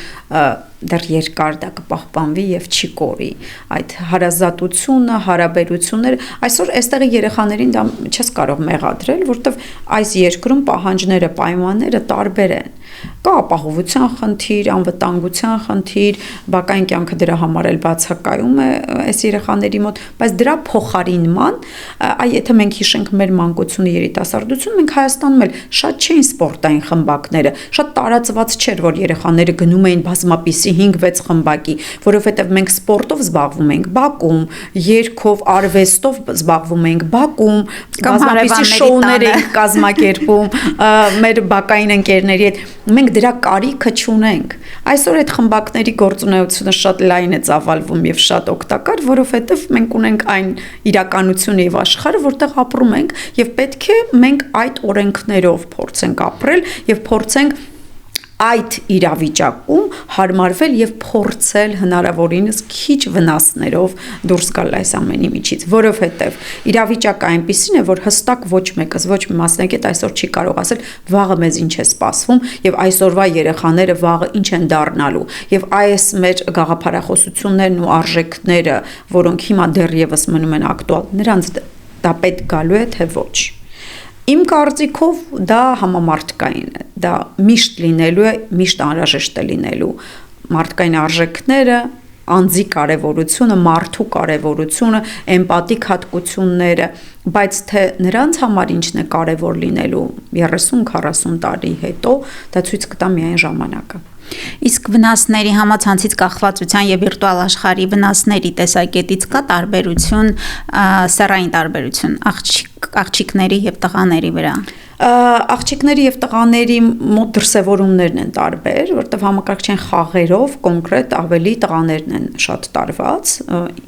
դեռ երկար դա կպահպանվի եւ չի կորի այդ հարազատությունը, հարաբերությունները այսօր այստեղի երեխաներին դա չես կարող մեղադրել, որովհետեւ այս երկրում պահանջները, պայմանները տարբեր են։ Կա ապահովության խնդիր, անվտանգության խնդիր, բակային կյանքը դրա համար էլ բացակայում է այս երեխաների մոտ, բայց դրա փոխարինման, եթե մենք հիշենք մեր մանկությունը, երիտասարդությունը, մենք Հայաստանում էլ շատ չէին սպորտային խմբակները, շատ տարածված չէր, որ երեխաները գնում էին բազմապիսի 5-6 խմբակի, որովհետև մենք սպորտով զբաղվում ենք Բաքում, երգով, արվեստով զբաղվում ենք Բաքում, բազմապիսի շոուներ ենք կազմակերպում մեր բակային ընկերների հետ, մենք դրա կարիքը չունենք։ Այսօր այդ խմբակների գործունեությունը շատ լայն է ծավալվում եւ շատ օգտակար, որովհետեւ մենք ունենք այն իրականությունը եւ աշխարհը, որտեղ ապրում ենք եւ պետք է մենք այդ օրենքներով փորձենք ապրել եւ փորձենք այդ իրավիճակում հարմարվել եւ փորձել հնարավորինս քիչ վնասներով դուրս գալ այս ամենի միջից, որովհետեւ իրավիճակը այնպեսին է, որ հստակ ոչ մեկս, ոչ մի մասնակից այսօր չի կարող ասել վաղը մեզ ինչ է սպասվում եւ այսօրվա երեխաները վաղը ինչ են դառնալու եւ այս մեր գաղափարախոսություններն ու արժեքները, որոնք հիմա դեռևս մնում են ակտուալ, նրանց դա պետք գալու է թե ոչ։ Իմ կարծիքով դա համամարտկային է, դա միշտ լինելու է, միշտ անհրաժեշտ է լինելու մարդկային արժեքները, անձի կարևորությունը, մարդու կարևորությունը, էմպաթիկ հատկությունները, բայց թե նրանց համար ինչն է կարևոր լինելու 30-40 տարի հետո, դա ցույց կտա միայն ժամանակը։ Իսկ վնասների համացանցից կախվածության եւ վիրտուալ աշխարհի վնասների տեսակետից կա տարբերություն, սեռային տարբերություն աղջիկների եւ տղաների վրա։ Աղջիկների եւ տղաների մոտ դրսևորումներն են տարբեր, որտեղ համակարգչային խաղերով կոնկրետ ավելի տղաներն են շատ տարված,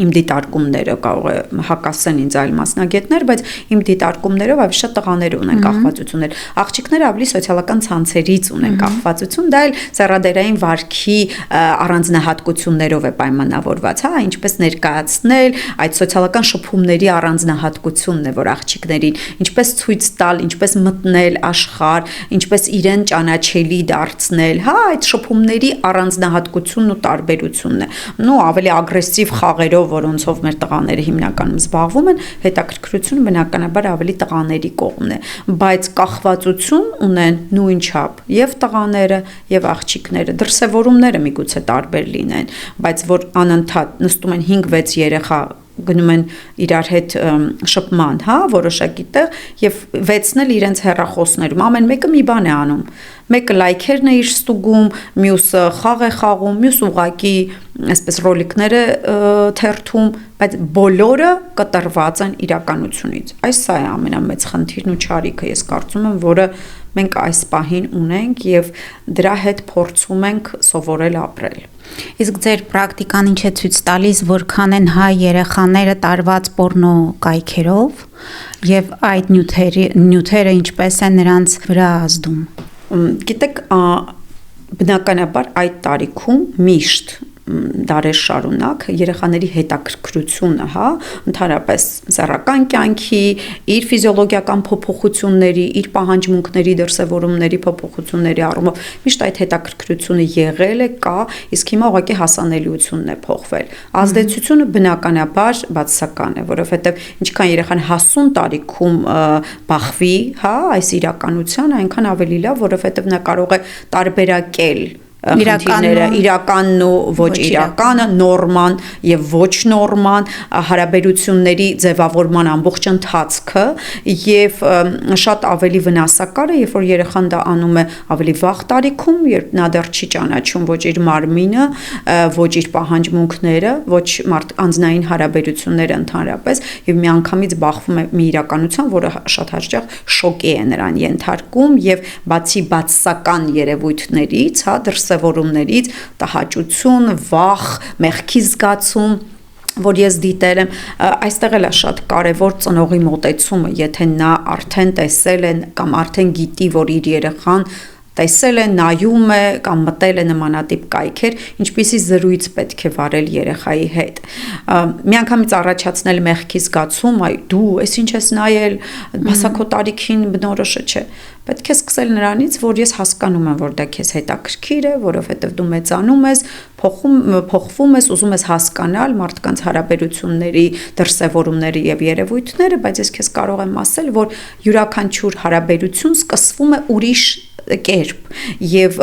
իմ դիտարկումները կարող է հակասեն ինձ այլ մասնագետներ, բայց իմ դիտարկումներով ավելի շատ տղաներ ունեն կախվածություններ։ Աղջիկները ավելի սոցիալական ցանցերից ունեն կախվածություն, դա էլ սեռադերային վարքի առանձնահատկություններով է պայմանավորված, հա, ինչպես ներկայացնել այդ սոցիալական շփումների առանձնահատկությունն է, որ աղջիկներին ինչպես ցույց տալ, ինչպես մտնել աշխարհ, ինչպես իրեն ճանաչելի դարձնել, հա, այդ շփումների առանձնահատկությունն ու տարբերությունն է։ Նու ավելի ագրեսիվ խաղերով, որոնցով մեր տղաները հիմնականում զբաղվում են, հետաքրքրությունը բնականաբար ավելի տղաների կողմն է, բայց կախվածություն ունեն նույն չափ եւ տղաները եւ աղջիկները, դրսևորումները միգուցե տարբեր լինեն, բայց որ անընդհատ նստում են 5-6 երեխա գնում են իրար հետ շփման, հա, որոշակի տեղ եւ վեցնել իրենց հեռախոսներում, ամեն մեկը մի բան է անում, մեկը լայքերն է իր ստուգում, մյուսը խաղ է խաղում, մյուս ուղակի այսպես ռոլիկներ է թերթում, բայց բոլորը կտրված են իրականությունից։ Սա է ամենամեծ խնդիրն ու չարիքը, ես կարծում եմ, որը մենք այս պահին ունենք եւ դրա հետ փորձում ենք սովորել ապրել։ Իսկ ձեր պրակտիկան ինչ է ցույց տալիս, որքան են հայ երեխաները տարված պորնո կայքերով եւ այդ նյութերը ինչպես են նրանց վրա ազդում։ Գիտեք, բնականաբար այդ տարիքում միշտ դարեր շարունակ երեխաների հետաքրքրությունը, հա, ընդհանրապես սեռական կյանքի, իր ֆիզիոլոգիական փոփոխությունների, իր պահանջմունքների դրսևորումների փոփոխությունների առումով միշտ այդ հետաքրքրությունը եղել է, կա, իսկ հիմա ուղղակի հասանելիությունն է փոխվել։ Ազդեցությունը բնականաբար բացասական է, որովհետև ինչքան երեխան հասուն տարիքում բախվի, հա, այս իրականության, այնքան ավելի լավ, որովհետև նա կարող է տարբերակել իրականն ու ոչ իրականը, նորման եւ ոչ նորման, հարաբերությունների ձևավորման ամբողջ ընթացքը եւ շատ ավելի վնասակար է, երբ որ երեխան դա անում է ավելի վաղ տարիքում, երբ նա դեռ չի ճանաչում ոչ իր մարմինը, ոչ իր պահանջմունքները, ոչ անձնային հարաբերությունները ընդհանրապես եւ միանգամից բախվում է մի իրականության, որը շատ հաճախ շոկի է նրան ենթարկում եւ բացի բացասական երևույթներից, հա, դրսևորումներից, տհաճություն, վախ, մեղքի զգացում, որ ես դիտել եմ, այստեղ էլ է շատ կարևոր ծնողի մոտեցումը, եթե նա արդեն տեսել է կամ արդեն գիտի, որ իր երեխան տեսել է, նայում է կամ մտել է նմանատիպ կայքեր, ինչպիսի զրույց պետք է վարել երեխայի հետ։ Միանգամից առաջացնել մեղքի զգացում, այ դու ես ինչ ես նայել, բասակո տարիքին բնորոշը չէ։ Պետք է սկսել նրանից, որ ես հասկանում եմ, որ դա քեզ հետաքրքիր է, որովհետև դու մեծանում ես, փոխվում ես, ուզում ես հասկանալ մարդկանց հարաբերությունների դրսևորումները եւ երևույթները, բայց ես քեզ կարող եմ ասել, որ յուրաքանչյուր հարաբերություն սկսվում է ուրիշ կերպ եւ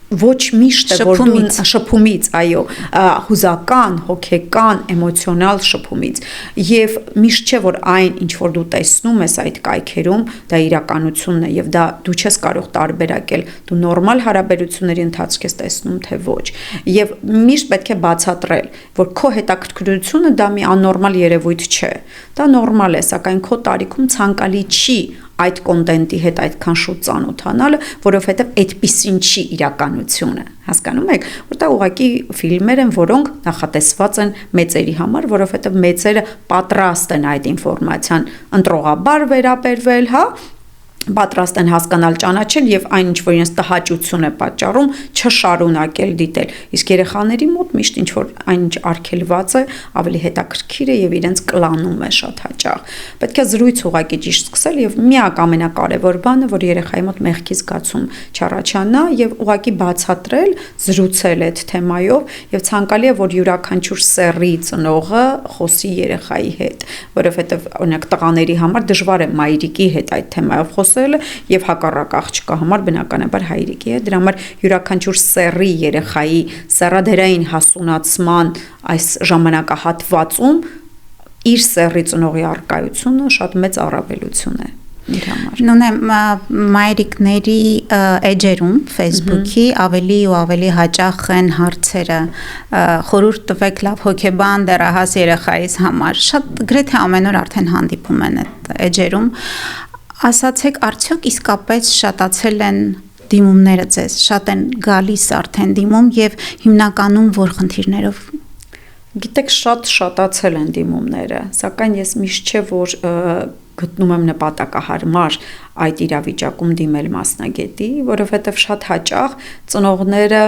ոչ միշտ է որ դու շփումից, այո, հուզական, հոգեկան, էմոցիոնալ շփումից եւ միշտ չէ որ այն ինչ որ դու տեսնում ես այդ կայքերում դա իրականությունն է եւ դա դու չես կարող տարբերակել դու նորմալ հարաբերությունների ընթացք ես տեսնում թե ոչ եւ միշտ պետք է բացատրել որ քո հետաքրքրությունը դա մի աննորմալ երևույթ չէ դա նորմալ է սակայն քո տարիքում ցանկալի չի այդ կոնտենտի հետ այդքան շուտ ծանոթանալը, որովհետև այդպիսին չի իրականությունը, հասկանում եք, որտեղ ուղղակի ֆիլմեր են, որոնք նախատեսված են մեծերի համար, որովհետև մեծերը պատրաստ են այդ ինֆորմացիան ընտրողաբար վերաբերվել, հա, պատրաստ են հասկանալ, ճանաչել եւ այն ինչ որ իրենց տհաճություն է պատճառում չշարունակել դիտել իսկ երեխաների մոտ միշտ ինչ որ այն ինչ արգելված է ավելի հետաքրքիր է եւ իրենց կլանում է շատ հաճախ պետք է զրույց ուղղակի ճիշտ սկսել եւ միակ ամենակարևոր բանը որ երեխայի մոտ մեղքի զգացում չառաջանա եւ ուղղակի բացատրել զրուցել այդ թեմայով եւ ցանկալի է որ յուրաքանչյուր սեռի ծնողը խոսի երեխայի հետ որովհետեւ օրինակ տղաների համար դժվար է մայրիկի հետ այդ թեմայով խոսել եւ հակառակ աղջկա համար բնականաբար հայրիկի է դրա համար յուրաքանչյուր սեռի երեխայի սեռադերային հասունացման այս ժամանակահատվածում իր սեռի ծնողի առկայությունը շատ մեծ առավելություն է իր համար նույնը մայրիկների էջերում Facebook-ի ավելի ու ավելի հաճախ են հարցերը խորհուրդ տվեք լավ հոգեբան դեռահաս երեխայիս համար շատ գրեթե ամեն օր արդեն հանդիպում են այդ էջերում Ասացեք, արդյոք իսկապես շատացել են դիմումները ձեզ, շատ են գալիս արդեն դիմում եւ հիմնականում որ խնդիրներով։ Գիտեք, շատացել են դիմումները, սակայն ես միշտ չէ որ գտնում եմ նպատակահարմար այդ իրավիճակում դիմել մասնագետի, որովհետև շատ հաճախ ծնողները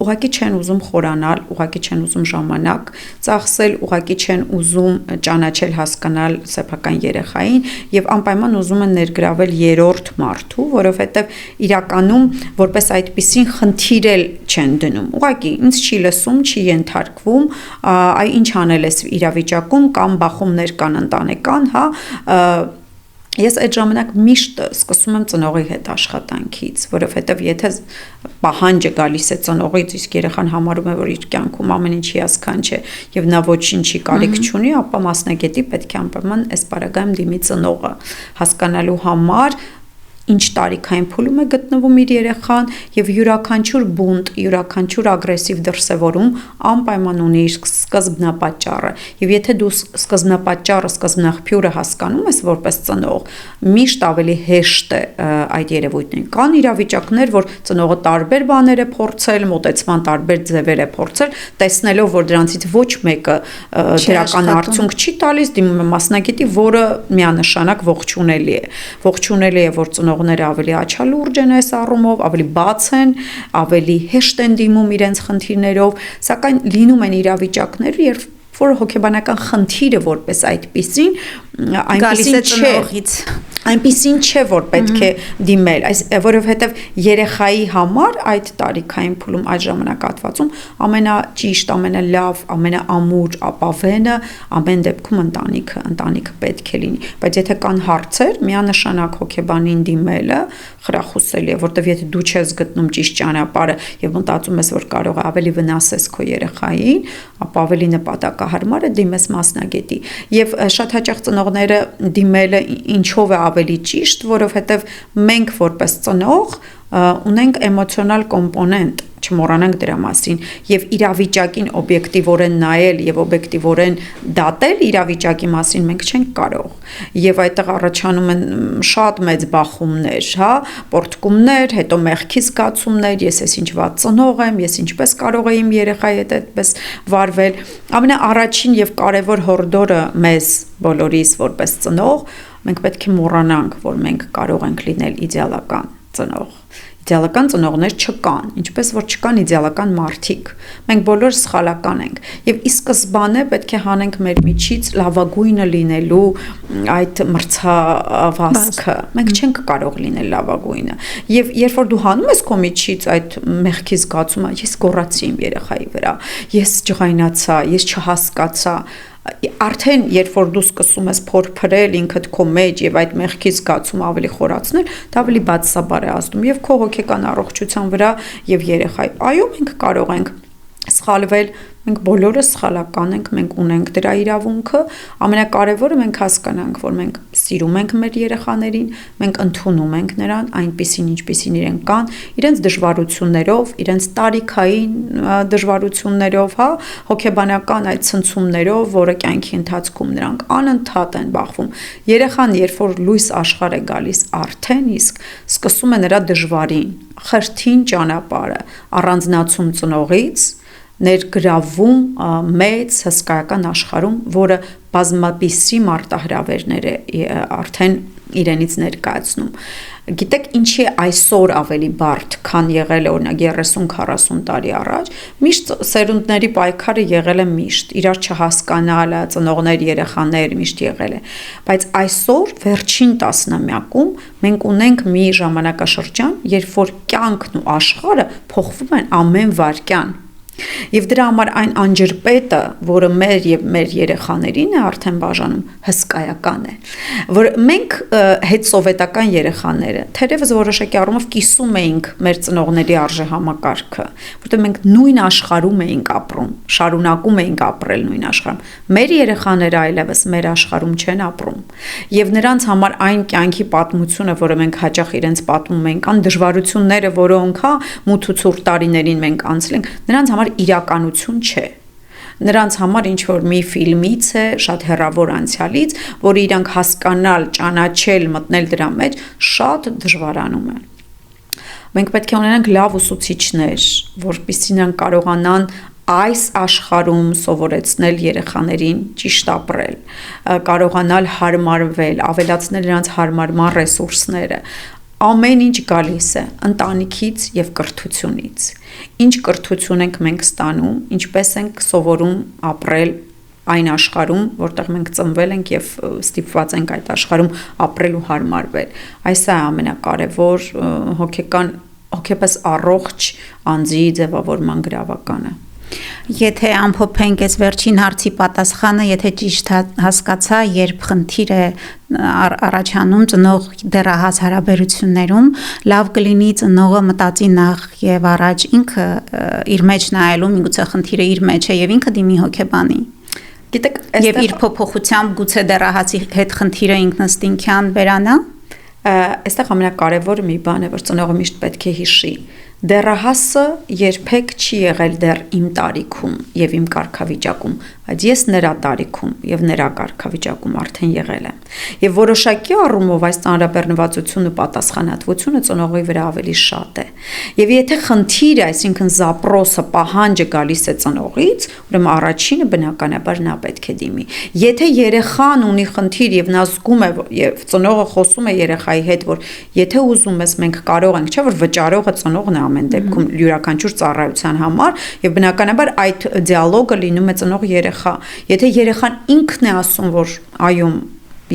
ուղղակի չեն ուզում խորանալ, ուղղակի չեն ուզում ժամանակ ծախսել, ուղղակի չեն ուզում ճանաչել, հասկանալ սեփական երեխային եւ անպայման ուզում են ներգրավել երրորդ մարդու, որովհետև իրականում որպես այդպիսին խնդիր էլ չեն դնում։ Ուղղակի ինձ չի լսում, չի ենթարկվում, այ ինչ անել ես իրավիճակում կամ բախումներ կան ընտանեկան, հա, ես այդ ժամանակ միշտ սկսում եմ ծնողի հետ աշխատանքից, որովհետև եթե պահանջը գալիս է ծնողից, իսկ երեխան համարում է, որ իր կյանքում ամեն ինչ հիասքանչ է եւ նա ոչինչի կարիք չունի, ապա մասնագետի պետք է անպայման այս պարագայում դիմի ծնողը, հասկանալու համար ինչ տարիքային փուլում է գտնվում իր երեխան եւ յուրաքանչյուր բունտ, յուրաքանչյուր ագրեսիվ դրսևորում անպայման ունի իր սկզբնապատճառը եւ եթե դու սկզբնապատճառը, սկզբնաղբյուրը հասկանում ես որպես ծնող, միշտ ավելի հեշտ է այդ երևույթներին։ Կան իրավիճակներ, որ ծնողը տարբեր բաներ է փորձել, մոտեցման տարբեր ձևեր է փորձել, տեսնելով որ դրանցից ոչ մեկը դրական արդյունք չի տալիս, դիմում է մասնագետի, որը միանշանակ ողջունելի է։ Ողջունելի է, որ ծնողները ավելի աչալուրջ են այս առումով, ավելի բաց են, ավելի հեշտ են դիմում իրենց խնդիրներով, սակայն լինում են իրավիճակներ, երբ որ հոգեբանական խնդիրը որպես այդպիսին այնպիսին չէ, որ պետք է դիմել, որովհետև երեխայի համար այդ տարիքային փուլում, այդ ժամանակահատվածում ամենաճիշտ, ամենալավ, ամենաամուր ապավենը ամեն դեպքում ընտանիքը պետք է լինի, բայց եթե կան հարցեր, միանշանակ հոգեբանին դիմելը խրախուսելի է, որտեղ եթե դու չես գտնում ճիշտ ճանապարհը եւ մտածում ես, որ կարող է ավելի վնասես քո երեխային, ապա ավելի նպատակահարմար է դիմես մասնագետի։ Եվ շատ հաճախ ծնողները դիմելը ինչով է ավելի ճիշտ, որովհետև մենք որպես ծնող ունենք էմոցիոնալ կոմպոնենտ, չմոռանանք դրա մասին, եւ իրավիճակին օբյեկտիվորեն նայել եւ օբյեկտիվորեն դատել իրավիճակի մասին մենք չենք կարող։ Եվ այդտեղ առաջանում են շատ մեծ բախումներ, հա, պորտկումներ, հետո մեղքի զգացումներ, ես ինչ վատ ծնող եմ, ես ինչպես կարող եմ իմ երեխայի հետ այդպես վարվել։ Ամենաառաջին եւ կարեւոր հորդորը մեզ բոլորիս որպես ծնող, մենք պետք է մոռանանք, որ մենք կարող ենք լինել իդեալական ծնող։ Իդեալական ծնողներ չկան, ինչպես որ չկան իդեալական մարդիկ։ Մենք բոլորս սխալական ենք եւ ի սկզբանե պետք է հանենք մեր միջից լավագույնը լինելու այդ մրցավազքը։ Մենք չենք կարող լինել լավագույնը։ Եվ երբ որ դու հանում ես քո միջից այդ մեղքի զգացումը, ես գոռացի իմ երեխայի վրա, ես ջղայնացա, ես չհասկացա, արդեն երբ որ դու սկսում ես փորփրել ինքդ քո մեջ եւ այդ մեղքի զգացումը ավելի խորացնել, դա ավելի բացասաբար է ազդում եւ քո հոգեկան առողջության վրա եւ երեխայի։ Այո, մենք կարող ենք սխալվել, մենք բոլորս սխալական ենք, մենք ունենք դրա իրավունքը, ամենակարևորը մենք հասկանանք, որ մենք սիրում ենք մեր երեխաներին, մենք ընդունում ենք նրան այնպիսին, ինչպիսին իրենք կան, իրենց դժվարություններով, իրենց տարիքային դժվարություններով, հա, հոգեբանական այդ ցնցումներով, որը կյանքի ընթացքում նրանք անընդհատ են բախվում։ Երեխան, երբ որ լույս աշխարհ է գալիս, արդեն իսկ սկսում է նրա դժվարին, խրթին ճանապարհը, առանձնացում ծնողից, ներգրավում մեծ հսկայական աշխարհում, որը բազմապիսի մարտահրավերներ է արդեն իրենից ներկայացնում։ Գիտեք, ինչի է այսօր ավելի բարդ, քան եղել է օրինակ 30-40 տարի առաջ, միշտ սերունդների պայքարը եղել է միշտ, իրար չհասկանալը, ծնողներ, երեխաներ միշտ եղել է, բայց այսօր վերջին տասնամյակում մենք ունենք մի ժամանակաշրջան, երբ որ կյանքն ու աշխարհը փոխվում են ամեն վայրկյան։ Եվ դրա համար այն անջրպետը, որը մեր եւ մեր երեխաներին է արդեն բաժանում, հսկայական է, որ մենք հետսովետական երեխաները թերևս որոշակի առումով կիսում էինք մեր ծնողների արժեհամակարգը, որտեղ մենք նույն աշխարհում էինք ապրում, շարունակում էինք ապրել նույն աշխարհում։ Մեր երեխաները այլևս մեր աշխարհում չեն ապրում, եւ նրանց համար այն կյանքի պատմությունը, որը մենք հաճախ իրենց պատմում ենք, ան դժվարությունները, որոնք հա մութ ու ցուրտ տարիներին մենք անցել ենք, նրանց համար իրականություն չէ։ նրանց համար ինչ որ մի ֆիլմից է, շատ հեռավոր անցյալից, որ իրանք հասկանալ, ճանաչել, մտնել դրա մեջ շատ դժվարանում է։ Մենք պետք է ունենանք լավ ուսուցիչներ, որպեսզի նրանք կարողանան այս աշխարհում սովորեցնել երեխաներին ճիշտ ապրել, կարողանալ հարմարվել, ավելացնել նրանց հարմարման ռեսուրսները։ Ամեն ինչ գալիս է ընտանիքից եւ կրթությունից։ Ինչ կրթություն ենք մենք ստանում, ինչպես ենք սովորում ապրել այն աշխարհում, որտեղ մենք ծնվել ենք եւ ստիպված ենք այդ աշխարհում ապրել ու հարմարվել։ Այս է ամենակարևոր հոգեպես առողջ անձի ձևավորման գրավականը։ Եթե ամփոփենք այս վերջին հարցի պատասխանը, եթե ճիշտ հասկացա, երբ խնդիր է առաջանում ծնող դեռահաս հարաբերություններում, լավ կլինի ծնողը մտածի նախ եւ առաջ ինքը իր մեջ նայելու, միգուցե խնդիրը իր մեջ է եւ ինքը դիմի հոգեբանի։ Գիտեք, եւ իր փոփոխությամբ գուցե դեռահասի հետ խնդիրը ինքնըստինքյան վերանա։ Այստեղ ամենակարևորը մի բան է, որ ծնողը միշտ պետք է հիշի։ Դեռահասը երբեք չի եղել դեռ իմ տարիքում եւ իմ կարգավիճակում, բայց ես նրա տարիքում եւ նրա կարգավիճակում արդեն եղել եմ։ Եվ որոշակի առումով այս ծանրաբեռնվածությունը, պատասխանատվությունը ծնողի վրա ավելի շատ է։ Եվ եթե խնդիրը, այսինքն զապրոսը, պահանջը գալիս է ծնողից, ուրեմն առաջինը բնականաբար նա պետք է դիմի։ Եթե երեխան ունի խնդիր եւ նա զգում է եւ ծնողը խոսում է երեխայի հետ, որ եթե ուզում ես մենք կարող ենք, չէ՞ որ վճարողը ծնողն է ամեն դեպքում յուրաքանչյուր ծառայության համար եւ բնականաբար այդ դիալոգը լինում է ծնող երեխա։ Եթե երեխան ինքն է ասում, որ այո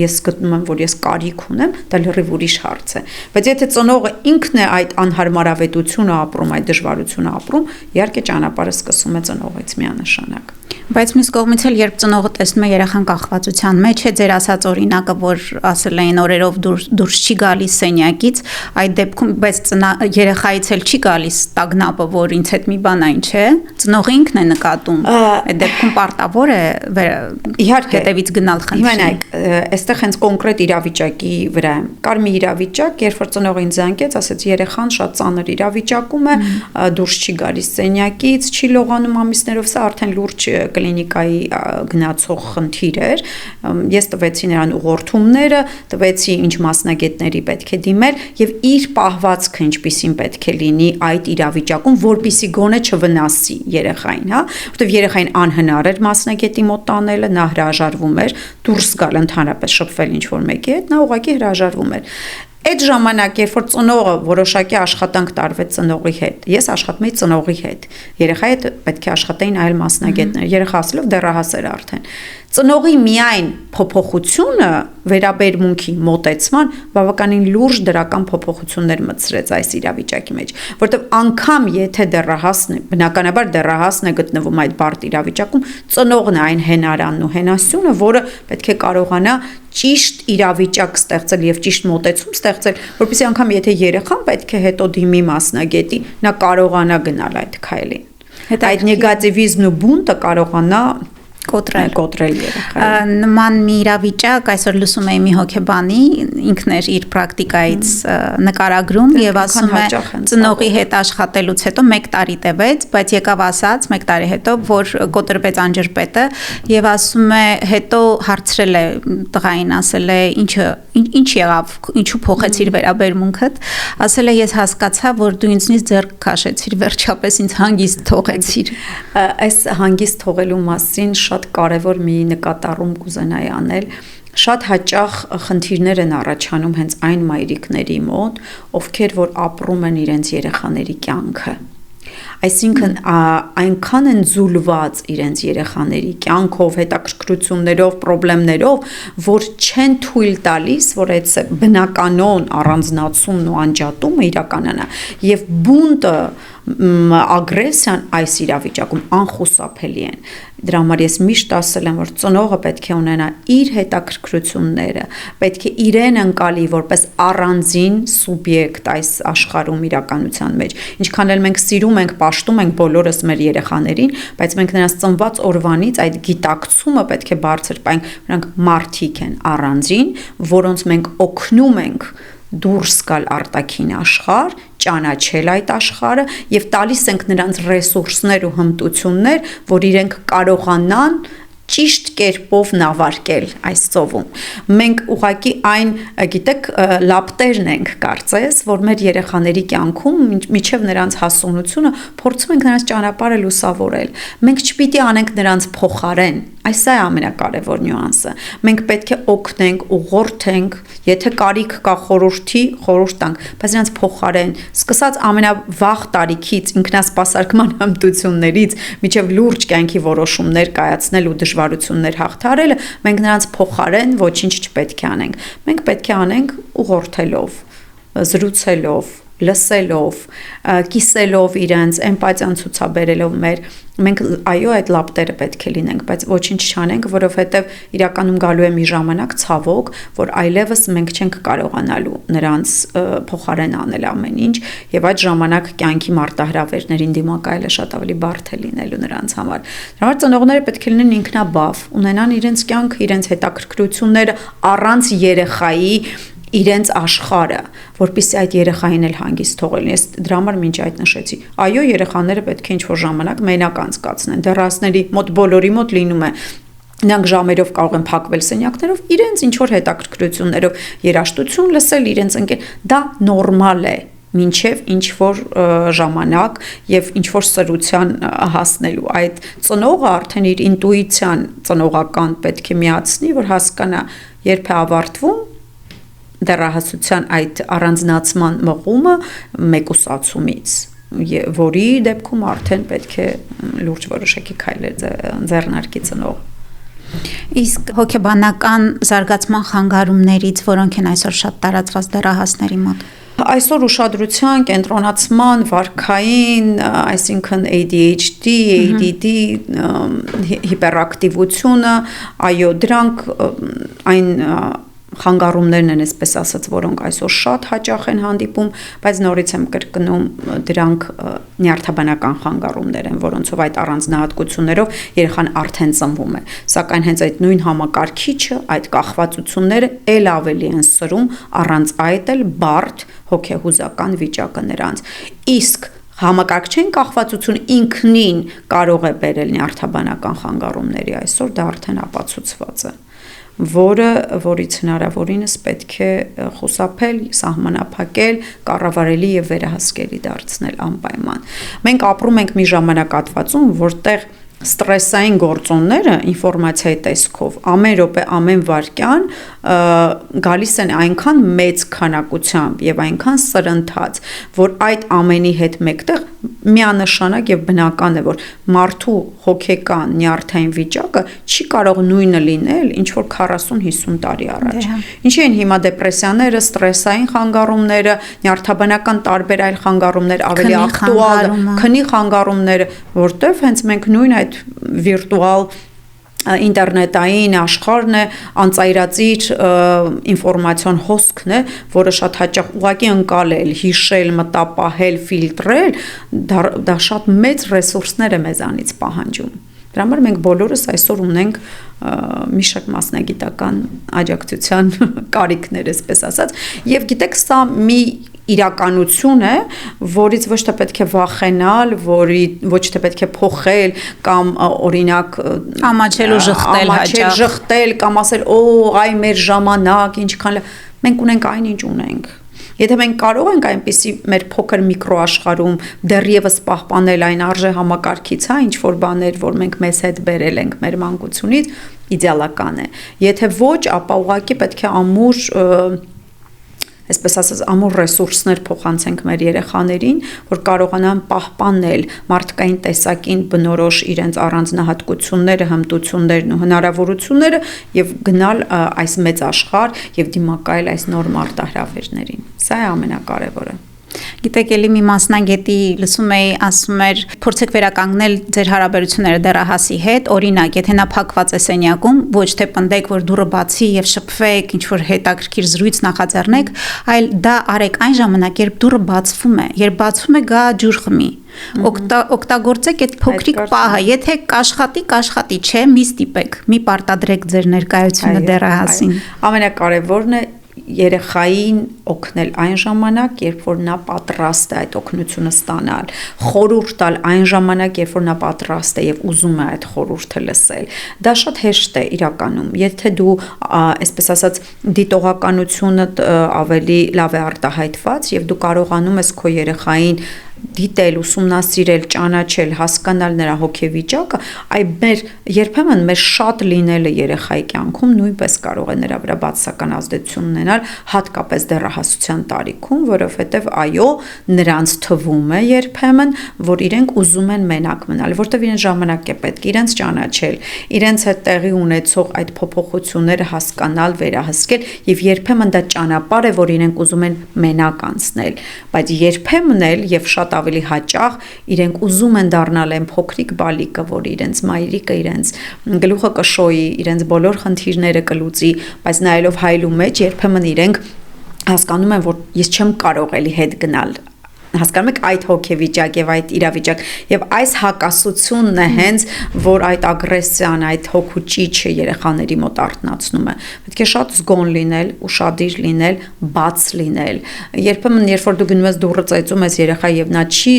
ես գտնում եմ, որ ես կարիք ունեմ, դա լրիվ ուրիշ հարց է։ Բայց եթե ծնողը ինքն է այդ անհարմարավետությունը ապրում, այդ դժվարությունը ապրում, իհարկե ճանապարհը սկսում է ծնողից միանշանակ։ Բայց մյուս կողմից էլ երբ ծնողը տեսնում է երեխան կախվածության մեջ է, ձեր ասած օրինակը, որ ասել էին օրերով դուրս չի գալիս սենյակից, այդ դեպքում բայց երեխայից էլ չի գալիս տագնապը, որ ինձ հետ մի բան այն չէ, ծնողը ինքն է նկատում։ Այդ դեպքում պարտավոր է իհարկե հետևից գնալ խնդրին։ Այստեղ հենց կոնկրետ իրավիճակի վրա եմ։ Կար մի իրավիճակ, երբ որ ծնողը ինձ զանգեց, ասեց երեխան շատ ծանր իրավիճակում է, դուրս չի գալիս սենյակից, չի լողանում ամիսներով, սա արդեն լուրջ կլինիկայի գնացող խնդիր էր։ Ես տվեցի նրան ուղղորդումները, տվեցի ինչ մասնագետների պետք է դիմել եւ իր պահվածքը ինչպիսին պետք է լինի այդ իրավիճակում, որպիսի գոնե չվնասի երեխային, հա, որտեվ երեխային անհնար էր մասնագետի մոտ տանելը, նա հրաժարվում էր դուրս գալ ընդհանրապես շփվել ինչ որ մեկի հետ, նա ուղղակի հրաժարվում էր։ Այդ ժամանակ, երբ որ ծնողը որոշակի աշխատանք տարվեց ծնողի հետ, ես աշխատում էի ծնողի հետ, երեխայի հետ պետք է աշխատեին այլ մասնագետներ, երեխա ասելով դեռահաս էր արդեն։ Ծնողի միայն փոփոխությունը վերաբերմունքի մոտեցման բավականին լուրջ դրական փոփոխություններ մտցրեց այս իրավիճակի մեջ, որտեղ անգամ եթե դեռահասն է, բնականաբար դեռահասն է գտնվում այդ բարդ իրավիճակում, ծնողն է այն հենարանն ու հենասյունը, որը պետք է կարողանա ճիշտ իրավիճակ ստեղծել եւ ճիշտ մոտեցում ստեղծել, որպեսզի անգամ եթե երեխան պետք է հետո դիմի մասնագետի, նա կարողանա գնալ այդ քայլին։ Այդ նեգատիվիզմն ու բունտը կարողանա կոտրել երեխային։ Նման մի իրավիճակ այսօր լսում էի մի հոգեբանի, ինքն էր իր պրակտիկայից նկարագրում եւ ասում է ծնողի հետ աշխատելուց հետո 1 տարի տևեց, բայց եկավ ասած 1 տարի հետո, որ կոտրվեց անջրպետը եւ ասում է հետո հարցրել է տղային, ասել է ինչ եղավ, ինչու փոխեցիր վերաբերմունքդ, ասել է ես հասկացա, որ դու ինձնից ձեռք քաշեցիր, վերջապես ինձ հանգիստ թողեցիր։ Այս հանգիստ թողելու մասին շատ կարևոր մի նկատառում կուզենայի անել։ Շատ հաճախ խնդիրներ են առաջանում հենց այն մայրիկների մոտ, ովքեր որ ապրում են իրենց երեխաների կյանքը։ Այսինքն այնքան են զուլված իրենց երեխաների կյանքով, հետաքրքրություններով, խնդիրներով, որ չեն թույլ տալիս, որ այդ բնականon առանձնացումն ու անջատումը իրականանա եւ բունտը ագրեսիան այս իրավիճակում անխուսափելի են։ Դրա համար ես միշտ ասել եմ, որ ծնողը պետք է ունենա իր հետաքրքրությունները, պետք է իրեն ընկալի որպես առանձին սուբյեկտ այս աշխարհում իրականության մեջ։ Ինչքան էլ մենք սիրում ենք, պաշտում ենք բոլորս մեր երեխաներին, բայց մենք նրանց ծնված օրվանից այդ գիտակցումը պետք է բարձր պահենք, նրանք մարդիկ են առանձին, որոնց մենք օգնում ենք դուրս գալ արտաքին աշխարհ, ճանաչել այդ աշխարհը եւ տալիս ենք նրանց ռեսուրսներ ու հմտություններ, որ իրենք կարողանան ճիշտ կերպով նավարկել այս ծովում։ Մենք ուղղակի այն, գիտեք, լապտերն ենք կարծես, որ մեր երեխաների կյանքում միջև նրանց հասունությունը փորձում ենք նրանց ճանապարհը լուսավորել։ Մենք չպիտի անենք նրանց փոխարեն։ Այս է ամենակարևոր նյուանսը։ Մենք պետք է օգնենք, ուղղորդենք, եթե կարիք կա խորհրդի, խորհուրդ տանք, բայց նրանց փոխարեն, սկսած ամենավաղ տարիքից, ինքնասպասարկման հմտություններից, միջև լուրջ կյանքի որոշումներ կայացնել ու դժվարություններ հաղթարելը, մենք նրանց փոխարեն ոչինչ չպետք է անենք։ Մենք պետք է անենք ուղղորդելով, զրուցելով, լսելով, կիսելով իրենց, էմպաթիան ցուցաբերելով մենք այո այդ լապտերը պետք է լինենք, բայց ոչինչ չանենք, որովհետև իրականում գալու է մի ժամանակ ցավոք, որ այլևս մենք չենք կարողանալու նրանց փոխարեն անել ամեն ինչ, եւ այդ ժամանակ կյանքի մարտահրավերներին դիմակայելը շատ ավելի բարդ է լինելու նրանց համար։ Դրա համար ծնողները պետք է լինեն ինքնաբավ, ունենան իրենց կյանքը, իրենց հետաքրքրությունները առանց երեխայի իրենց աշխարհը, որպեսզի այդ երեխային էլ հանգիստ թողել։ Ես դրա համար մինչ այդ նշեցի։ Այո, երեխաները պետք է ինչ-որ ժամանակ մենակ անցկացնեն։ Դեռասների մոտ բոլորի մոտ լինում է նրանք ժամերով կարող են փակվել սենյակներով, իրենց ինչ-որ հետաքրքրություններով երաժշտություն լսել, իրենց դա նորմալ է։ Մինչև ինչ-որ ժամանակ եւ ինչ-որ սրության հասնելու այդ ծնողը արդեն իր ինտուիցիան ծնողական պետք է միացնի, որ հասկանա երբ է ավարտվում դեռահասության այդ առանձնացման մղումը մեկուսացումից, որի դեպքում արդեն պետք է լուրջ որոշակի քայլեր ձեռնարկի ծնողը։ Իսկ հոգեբանական զարգացման խանգարումներից որոնք են այսօր շատ տարածված դեռահասների մոտ։ Այսօր ուշադրության կենտրոնացման վարքային, այսինքն ADHD, ADD, հիպերակտիվությունը, այո, դրանք այն խանգարումներն են, այսպես ասած, որոնք այսօր շատ հաճախ են հանդիպում, բայց նորից եմ կրկնում, դրանք նյարդաբանական խանգարումներ են, որոնցով այդ առանձնահատկություններով երեխան արդեն ծնվում է, սակայն հենց այդ նույն համակարգիչը, այդ կախվածությունները ել ավելի են սրում, առանց այդ էլ բարդ հոգեհուզական վիճակը նրանց։ Իսկ համակարգչային կախվածություն ինքնին կարող է բերել նյարդաբանական խանգարումների, այսօր դա արդեն ապացուցված է, որից հնարավորինս պետք է խուսափել, սահմանափակել, կառավարելի եւ վերահսկելի դարձնել անպայման։ Մենք ապրում ենք մի ժամանակահատվածում, որտեղ ստրեսային գործոնները ինֆորմացիայի տեսքով ամեն րոպե, ամեն վայրկյան գալիս են այնքան մեծ քանակությամբ եւ այնքան սրընթաց, որ այդ ամենի հետ մեկտեղ միանշանակ եւ բնական է, որ մարդու հոգեկան նյարդային վիճակը չի կարող նույնը լինել, ինչ որ 40-50 տարի առաջ։ Ինչի են հիմա դեպրեսիաները, ստրեսային խանգարումները, նյարդաբանական տարբեր այլ խանգարումներ, ավելի ակտուալ, քնի խանգարումները, որտեղ հենց մենք նույն այդ վիրտուալ ինտերնետային աշխարհն է, անծայրածիր ինֆորմացիոն հոսքն է, որը շատ հաճախ ուղղակի ընկալել, հիշել, մտապահել, ֆիլտրել, դա շատ մեծ ռեսուրսներ է մեզանից պահանջում։ Դրա համար մենք բոլորս այսօր ունենք մի շարք մասնագիտական աջակցության կարիքներ, այսպես ասած, եւ գիտեք, սա մի իրականություն է, որից ոչ թե պետք է վախենալ, ոչ թե պետք է փոխել կամ օրինակ ամաչել ու ժխտել հաճախ, ժխտել կամ ասել, այ մեր ժամանակ, ինչքան մենք ունենք այնինչ ունենք։ Եթե մենք կարող ենք այնպիսի մեր փոքր միկրոաշխարհում դեռևս պահպանել այն արժե համակարգից, ինչ որ բաներ, որ մենք մեզ հետ բերել ենք մեր մանկությունից, իդեալական է։ Եթե ոչ, ապա ուղղակի պետք է ամուր այսպես ասած ամուր ռեսուրսներ փոխանցենք մեր երեխաներին, որ կարողանան պահպանել մարդկային տեսակին բնորոշ իրենց առանձնահատկությունները, հմտություններն ու հնարավորությունները եւ գնալ այս մեծ աշխարհ եւ դիմակայել այս նոր մարտահրավերներին։ Սա է ամենակարևորը։ Գիտեք, էլի մի մասնագետի լսում էի, ասում էր, փորձեք վերականգնել ձեր հարաբերությունները դեռահասի հետ, օրինակ, եթե նա փակված է սենյակում, ոչ թե պնդեք, որ դուռը բացի եւ շփվեք, ինչ որ հետաքրքիր զրույց նախաձեռնեք, այլ դա արեք այն ժամանակ, երբ դուռը բացվում է, երբ բացվում է գա ջուր խմի։ Օգտագործեք այդ փոքրիկ պահը, եթե կաշխատի, չէ, մի ստիպեք, մի պարտադրեք ձեր ներկայությունը դեռահասին։ Ամենակարևորն է երեխային օգնել այն ժամանակ, երբ որ նա պատրաստ է այդ օգնությունը ստանալ, խորհուրդ տալ այն ժամանակ, երբ որ նա պատրաստ է եւ ուզում է այդ խորհուրդը լսել։ Դա շատ հեշտ է իրականում։ Եթե դու, այսպես ասած, դիտողականությունը ավելի լավ է արտահայտված եւ դու կարողանում ես քո երեխային դիտել, ուսումնասիրել, ճանաչել, հասկանալ նրա հոգեվիճակը, այ երբեմն մեր շատ լինելը երեխայի կյանքում նույնպես կարող է նրա վրա բացասական ազդեցություն ունենալ, հատկապես դեռահասության տարիքում, որովհետև այո, նրանց թվում է երբեմն, որ իրենք ուզում են մենակ մնալ, որտեղ իրենց ժամանակ է պետք իրենց ճանաչել, իրենց հետ տեղի ունեցող այդ փոփոխությունները հասկանալ, վերահսկել եւ երբեմն դա ճանապարհ է, որ իրենք ուզում են մենակ անցնել, բայց երբեմն էլ եւ շատ ավելի հաճախ իրենք ուզում են դառնալ այն փոքրիկ բալիկը, որ իրենց մայրիկը իրենց գլուխը կշոյի, իրենց բոլոր խնդիրները կլուծի, բայց նայելով հայելու մեջ երբեմն իրենք հասկանում են, որ ես չեմ կարող էլի հետ գնալ, հասկանում եք այդ հոգեվիճակ եւ այդ իրավիճակ եւ այս հակասությունն է հենց որ այդ ագրեսիան, այդ հոգու ճիճը երեխաների մոտ արտնացնում է։ Պետք է շատ զգոն լինել, ուշադիր լինել, բաց լինել։ Երբեմն երբ որ դու գնում ես դուռը ծեծում ես երեխա եւ նա չի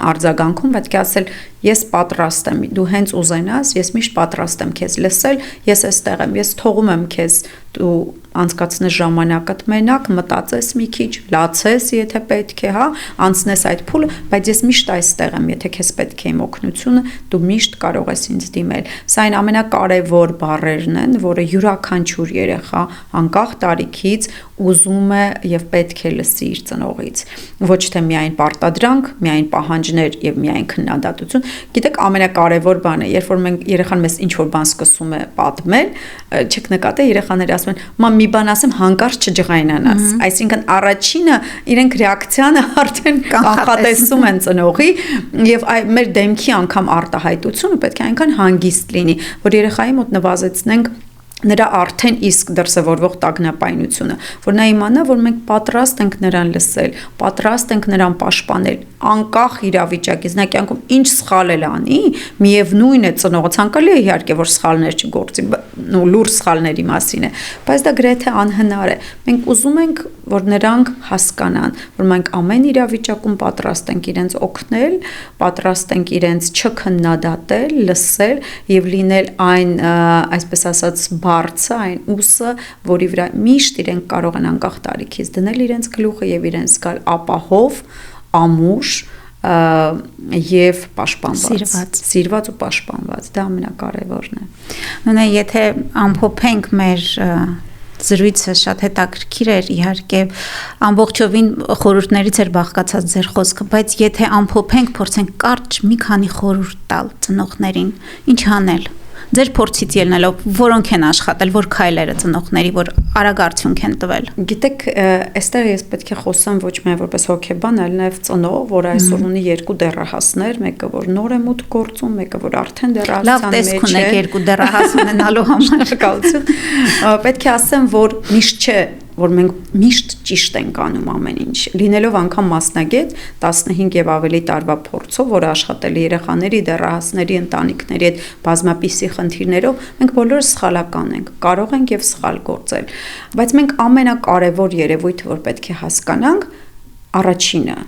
արձագանքում, պետք է ասել ես պատրաստ եմ, դու հենց ուզենաս, ես միշտ պատրաստ եմ քեզ լսել, ես այստեղ եմ, ես թողում եմ քեզ դու անցկացնես ժամանակդ մենակ, մտածես մի քիչ, լացես, եթե պետք է, հա, անցնես այդ փուլը, բայց ես միշտ այստեղ եմ, եթե քեզ պետք է իմ օգնությունը, դու միշտ կարող ես ինձ դիմել։ Սա այն ամենակարևոր բառերն են, որը յուրաքանչյուր երեխա անկախ տարիքից ուզում է եւ պետք է լսի իր ծնողից։ Ոչ թե միայն պարտադրանք, միայն պահանջներ եւ միայն քննադատություն։ Գիտեք, ամենակարևոր բանը, երբ որ մենք երեխան մեզ ինչ որ բան սկսում է պատմել, չեք նկատել, երեխաները ասում են՝ «Մամ, մի բան ասեմ, հանկարծ չջղայնանաս»։ Այսինքն առաջինը իրենք ռեակցիանը արդեն կանխատեսում են ծնողի եւ մեր դեմքի անգամ արտահայտությունը պետք է այնքան հանգիստ լինի, որ երեխայի մոտ նվազեցնենք նրա արդեն իսկ դրսևորվող տագնապայնությունը, որ նա իմանա, որ մենք պատրաստ ենք նրան լսել, պատրաստ ենք նրան պաշտպանել, անկախ իրավիճակից, նա կյանքում ինչ սխալ էլ անի, միևնույն է ծնողը ցանկալի է իհարկե, որ սխալներ չգործի, ու լուրջ սխալների մասին է, բայց դա գրեթե անհնար է։ Մենք ուզում ենք, որ նրանք հասկանան, որ մենք ամեն իրավիճակում պատրաստ ենք իրենց օգնել, պատրաստ ենք իրենց չքննադատել, լսել եւ լինել այն, այսպես ասած, բարձը, այն ուսը, որի վրա միշտ իրենք կարող են անկախ տարիքից դնել իրենց գլուխը եւ իրենց զգալ ապահով, ամուր եւ պաշտպանված, սիրված ու պաշտպանված, դա ամենակարևորն է։ Նույնը եթե ամփոփենք մեր զրույցը շատ հետաքրքիր էր, իհարկե ամբողջովին խորհուրդներից էր բաղկացած ձեր խոսքը, բայց եթե ամփոփենք, փորձենք կարճ մի քանի խորհուրդ տալ ծնողներին, ինչ անել։ Ձեր փորձից ելնելով, որոնք են աշխատել, որ քայլերը ծնողների, որ արագ արդյունք են տվել։ Գիտեք, այստեղ ես պետք է խոսեմ ոչ միայն որպես հոգեբան, այլ նաև ծնող, որ այսօր ունի երկու դեռահասներ, մեկը որ նոր է մուտք գործում, մեկը որ արդեն դեռահասության մեջ է։ Լավ տեսք ունեք երկու դեռահաս ունենալու համար։ Շնորհակալություն։ Պետք է ասեմ, որ միշտ չէ, որ մենք միշտ ճիշտ ենք անում ամեն ինչ։ Լինելով անգամ մասնագետ 15 եւ ավելի տարվա փորձով, որ աշխատել է երեխաների, դեռահասների, ընտանիքների հետ բազմապիսի խնդիրներով, մենք բոլորս սխալական ենք, կարող ենք եւ սխալ գործել։ Բայց մենք ամենակարևոր երևույթը, որ պետք է հասկանանք, առաջինը,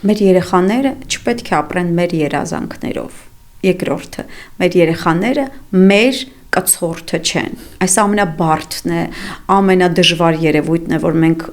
մեր երեխաները չպետք է ապրեն մեր երազանքներով։ Երկրորդը, մեր երեխաները մեր կցորդը չեն։ Այս ամենաբարդն է, ամենադժվար երևույթն է, որ մենք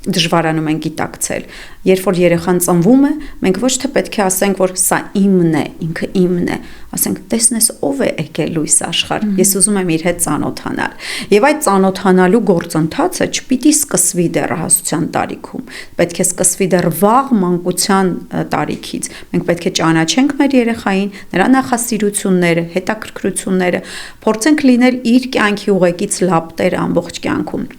դժվարանում ենք գիտակցել։ Երբ որ երեխան ծնվում է, մենք ոչ թե պետք է ասենք, որ սա իմն է, ինքը իմն է, ասենք, տեսնես ով է եկել լույս աշխարհ, ես ուզում եմ իր հետ ծանոթանալ։ Եվ այդ ծանոթանալու գործընթացը չպիտի սկսվի դեռահասության տարիքում, պետք է սկսվի դեռ վաղ մանկության տարիքից։ Մենք պետք է ճանաչենք մեր երեխային, նրա նախասիրությունները, հետաքրքրությունները, փորձենք լինել իր կյանքի ուղեկից լապտեր ամբողջ կյանքում։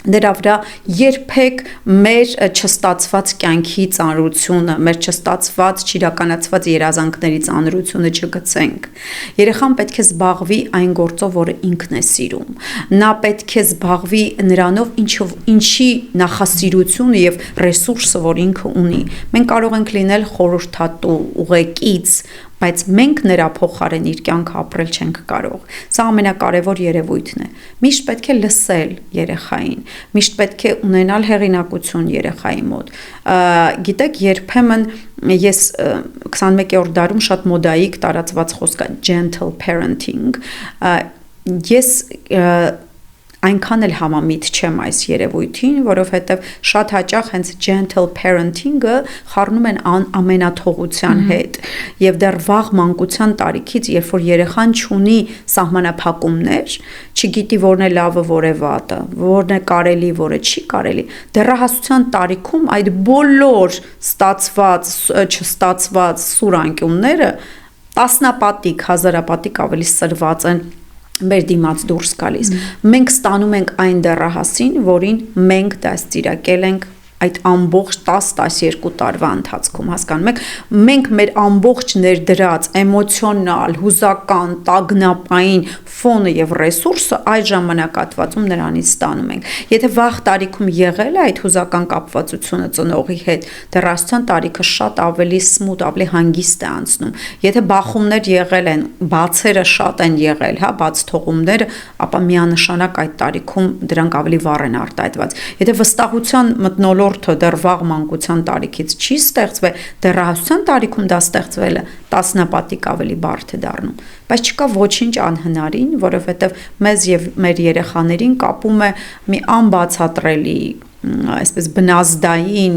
Դրա վրա երբեք մեր չստացված կյանքի ծանրությունը, մեր չստացված, չիրականացված երազանքների ծանրությունը չգցենք։ Երեխան պետք է զբաղվի այն գործով, որը ինքն է սիրում։ Նա պետք է զբաղվի նրանով, ինչի նախասիրությունը եւ ռեսուրսը, որ ինքը ունի։ Մենք կարող ենք լինել խորհրդատու, ուղեկից, բայց մենք նրա փոխարեն իր կյանքը ապրել չենք կարող։ Սա ամենակարևոր երևույթն է։ Միշտ պետք է լսել երեխային, միշտ պետք է ունենալ հեղինակություն երեխայի մոտ։ Գիտեք, երբեմն ես 21-րդ դարում շատ մոդայիկ տարածված խոսք է gentle parenting։ Ես այնքան էլ համամիտ չեմ այս երևույթին, որովհետև շատ հաճախ հենց gentle parenting-ը խառնում են ամենաթողության հետ եւ դեռ վաղ մանկության տարիքից, երբ որ երեխան ունի սահմանափակումներ, չգիտի որն է լավը, որը վատը, որն է կարելի, որը չի կարելի, դեռահասության տարիքում այդ բոլոր ստացված, չստացված սուր անկյունները տասնապատիկ, հազարապատիկ ավելի սրված են մեր դիմաց դուրս գալիս։ Մենք ստանում ենք այն դեռահասին, որին մենք դաստիարակել ենք այդ ամբողջ 10-12 տարվա ընթացքում, հասկանում եք, մենք մեր ամբողջ ներդրած էմոցիոնալ, հուզական, տագնապային ֆոնը եւ ռեսուրսը այդ ժամանակահատվածում նրանից ստանում ենք։ Եթե վաղ տարիքում եղել է այդ հուզական կապվածությունը ծնողի հետ, դեռահասության տարիքը շատ ավելի սմութ, ավելի հանգիստ է անցնում։ Եթե բախումներ եղել են, բացերը շատ են եղել, հա, բաց թողումները, ապա միանշանակ այդ տարիքում դրանք ավելի վառ են արտահայտված։ Եթե վստահության մթնոլորտը դեռ վաղ մանկության տարիքից չի ստեղծվել, դեռահասության տարիքում դա ստեղծվելը տասնապատիկ ավելի բարդ է դառնում։ Բայց չկա ոչինչ անհնարին, որովհետև մեզ եւ մեր երեխաներին կապում է մի անբացատրելի, այսպես բնազդային,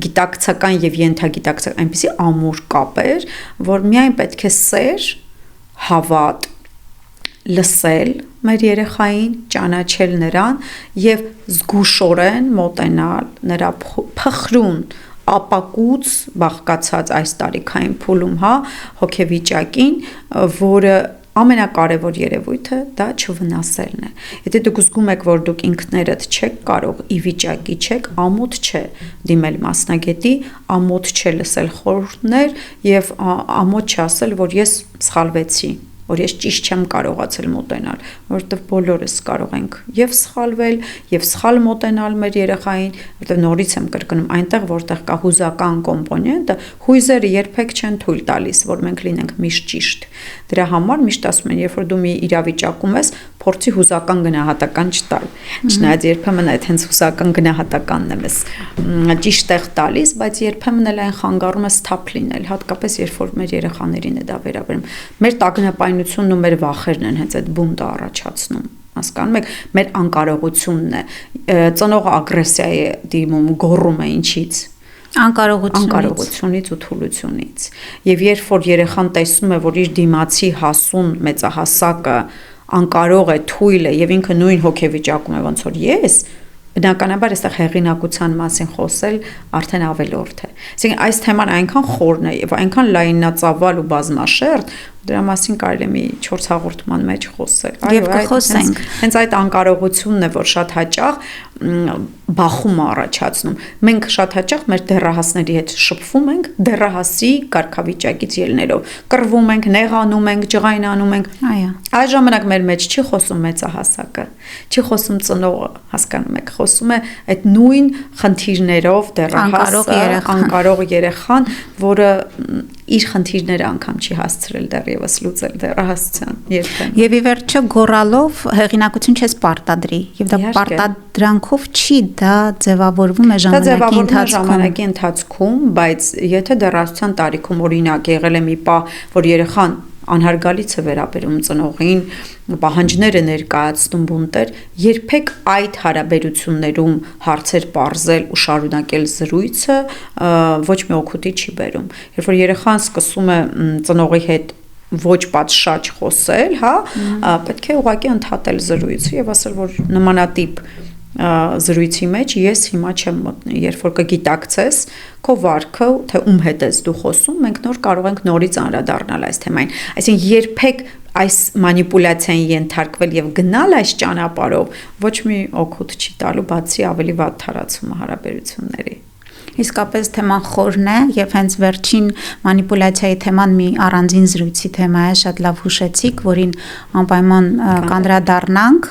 գիտակցական եւ ենթագիտակցական այնպիսի ամուր կապեր, որ միայն պետք է սեր, հավատ, լսել մեր երեխային, ճանաչել նրան եւ զգուշորեն մոտենալ նրա փխրուն ապակուց բաղկացած այս տարիքային փուլում, հա, հոգեվիճակին, որը ամենակարևոր երևույթը դա չվնասելն է։ Եթե դուք զգում եք, որ դուք ինքներդ չեք կարող, ի վիճակի չեք, ամոթ չէ դիմել մասնագետի, ամոթ չէ լսել խորհուրդներ եւ ամոթ չասել, որ ես սխալվեցի, որ ես ճիշտ չեմ կարողացել մոտենալ, որովհետև բոլորս կարող ենք եւ սխալվել, եւ սխալ մոտենալ մեր երեխային, որովհետև նորից եմ կրկնում, այնտեղ որտեղ կա հուզական կոմպոնենտը, հույզերը երբեք չեն թույլ տալիս, որ մենք լինենք միշտ ճիշտ։ Դրա համար միշտ ասում են, երբ որ դու մի իրավիճակում ես, փորձի հուզական գնահատական չտալ։ Չնայած երբեմն այդ հենց հուզական գնահատականն եմ ես ճիշտ տեղ տալիս, բայց երբեմն էլ այն խանգարում է սթափ լինել, հատկապես երբ որ մեր երեխաներին է դա վերաբերում։ Մեր տագնապայնությունն ու մեր վախերն են հենց այդ բունտը առաջացնում։ Հասկանում եք, մեր անկարողությունն է, ծնողը ագրեսիա է դիմում, գոռում է ինչից։ Անկարողությունից ու թուլությունից։ Եվ երբ որ երեխան տեսնում է, որ իր դիմացի հասուն մեծահասակը անկարող է, թույլ է եւ ինքը նույն հոգեվիճակում է, ոնց որ ես, բնականաբար այստեղ հեղինակության մասին խոսել արդեն ավելորդ է։ Այսինքն այս թեման այնքան խորն է եւ այնքան լայնածավալ ու բազմաշերտ, դրա մասին կարելի է մի 4 հաղորդման մեջ խոսել։ Եվ կխոսենք։ Հենց այդ անկարողությունն է, որ շատ հաճախ բախում առաջացնում։ Մենք շատ հաճախ մեր դեռահասների հետ շփվում ենք դեռահասի կարգավիճակից ելնելով։ Կռվում ենք, նեղանում ենք, ջղայնանում ենք։ Այո։ Այս ժամանակ մեր մեջ չի խոսում մեծահասակը, չի խոսում ծնողը, հասկանում եք, խոսում է այդ նույն խնդիրներով դեռահասը, անկարող երեխան, որը իր խնդիրները անգամ չի հասցրել դեռևս լուծել դեռահասության երբեմն։ Եվ ի վերջո գոռալով հեղինակություն չես պարտադրի, եւ դա պարտադրանքով չի, դա ձևավորվում է ժամանակի ընթացքում, բայց եթե դեռահասության տարիքում օրինակ եղել է մի պահ, որ երեխան անհարգալից է վերաբերում ծնողին, պահանջները ներկայացնում բունտեր, երբեք այդ հարաբերություններում հարցեր պարզել ու շարունակել զրույցը ոչ մի օգուտի չի բերում։ Երբ որ երեխան սկսում է ծնողի հետ ոչ պատշաճ խոսել, հա, պետք է ուղղակի ընդհատել զրույցը եւ ասել, որ նմանատիպ զրույցի մեջ ես հիմա չեմ մտնի, երբ որ կգիտակցես քո վարքը, թե ում հետ ես դու խոսում, մենք նոր կարող ենք նորից անդրադառնալ այս թեմային։ Այսինքն երբեք այս մանիպուլյացիային ենթարկվել եւ գնալ այս ճանապարհով ոչ մի օգուտ չի տալու, բացի ավելի վատ թարացումը հարաբերությունների։ Իսկապես թեման խորն է եւ հենց վերջին մանիպուլյացիայի թեման մի առանձին զրույցի թեմա է, շատ լավ հուշեցիք, որին անպայման կանդրադառնանք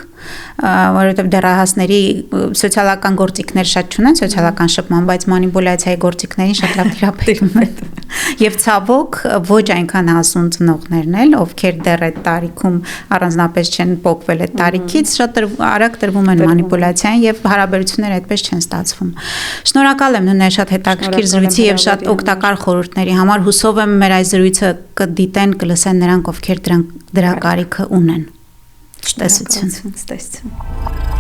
որովհետև դեռահասների սոցիալական գործիքներ շատ չունեն, սոցիալական շփման, բայց մանիպուլյացիայի գործիքներին շատ լավ թիրապետում են։ Եվ ցավոք ոչ այնքան հասուն ծնողներն էլ, ովքեր դեռ այդ տարիքում առանձնապես չեն փոխվել այդ տարիքից, շատ արագ տրվում են մանիպուլյացիային եւ հարաբերությունները այդպես չեն ստացվում։ Շնորհակալ եմ Նունե շատ հետաքրքիր զրույցի եւ շատ օգտակար խորհուրդների համար։ Հուսով եմ մեր այս զրույցը կդիտեն, կլսեն նրանք, ովքեր դրա կարիքը ունեն։ Ցտեսություն։ Ցտեսություն։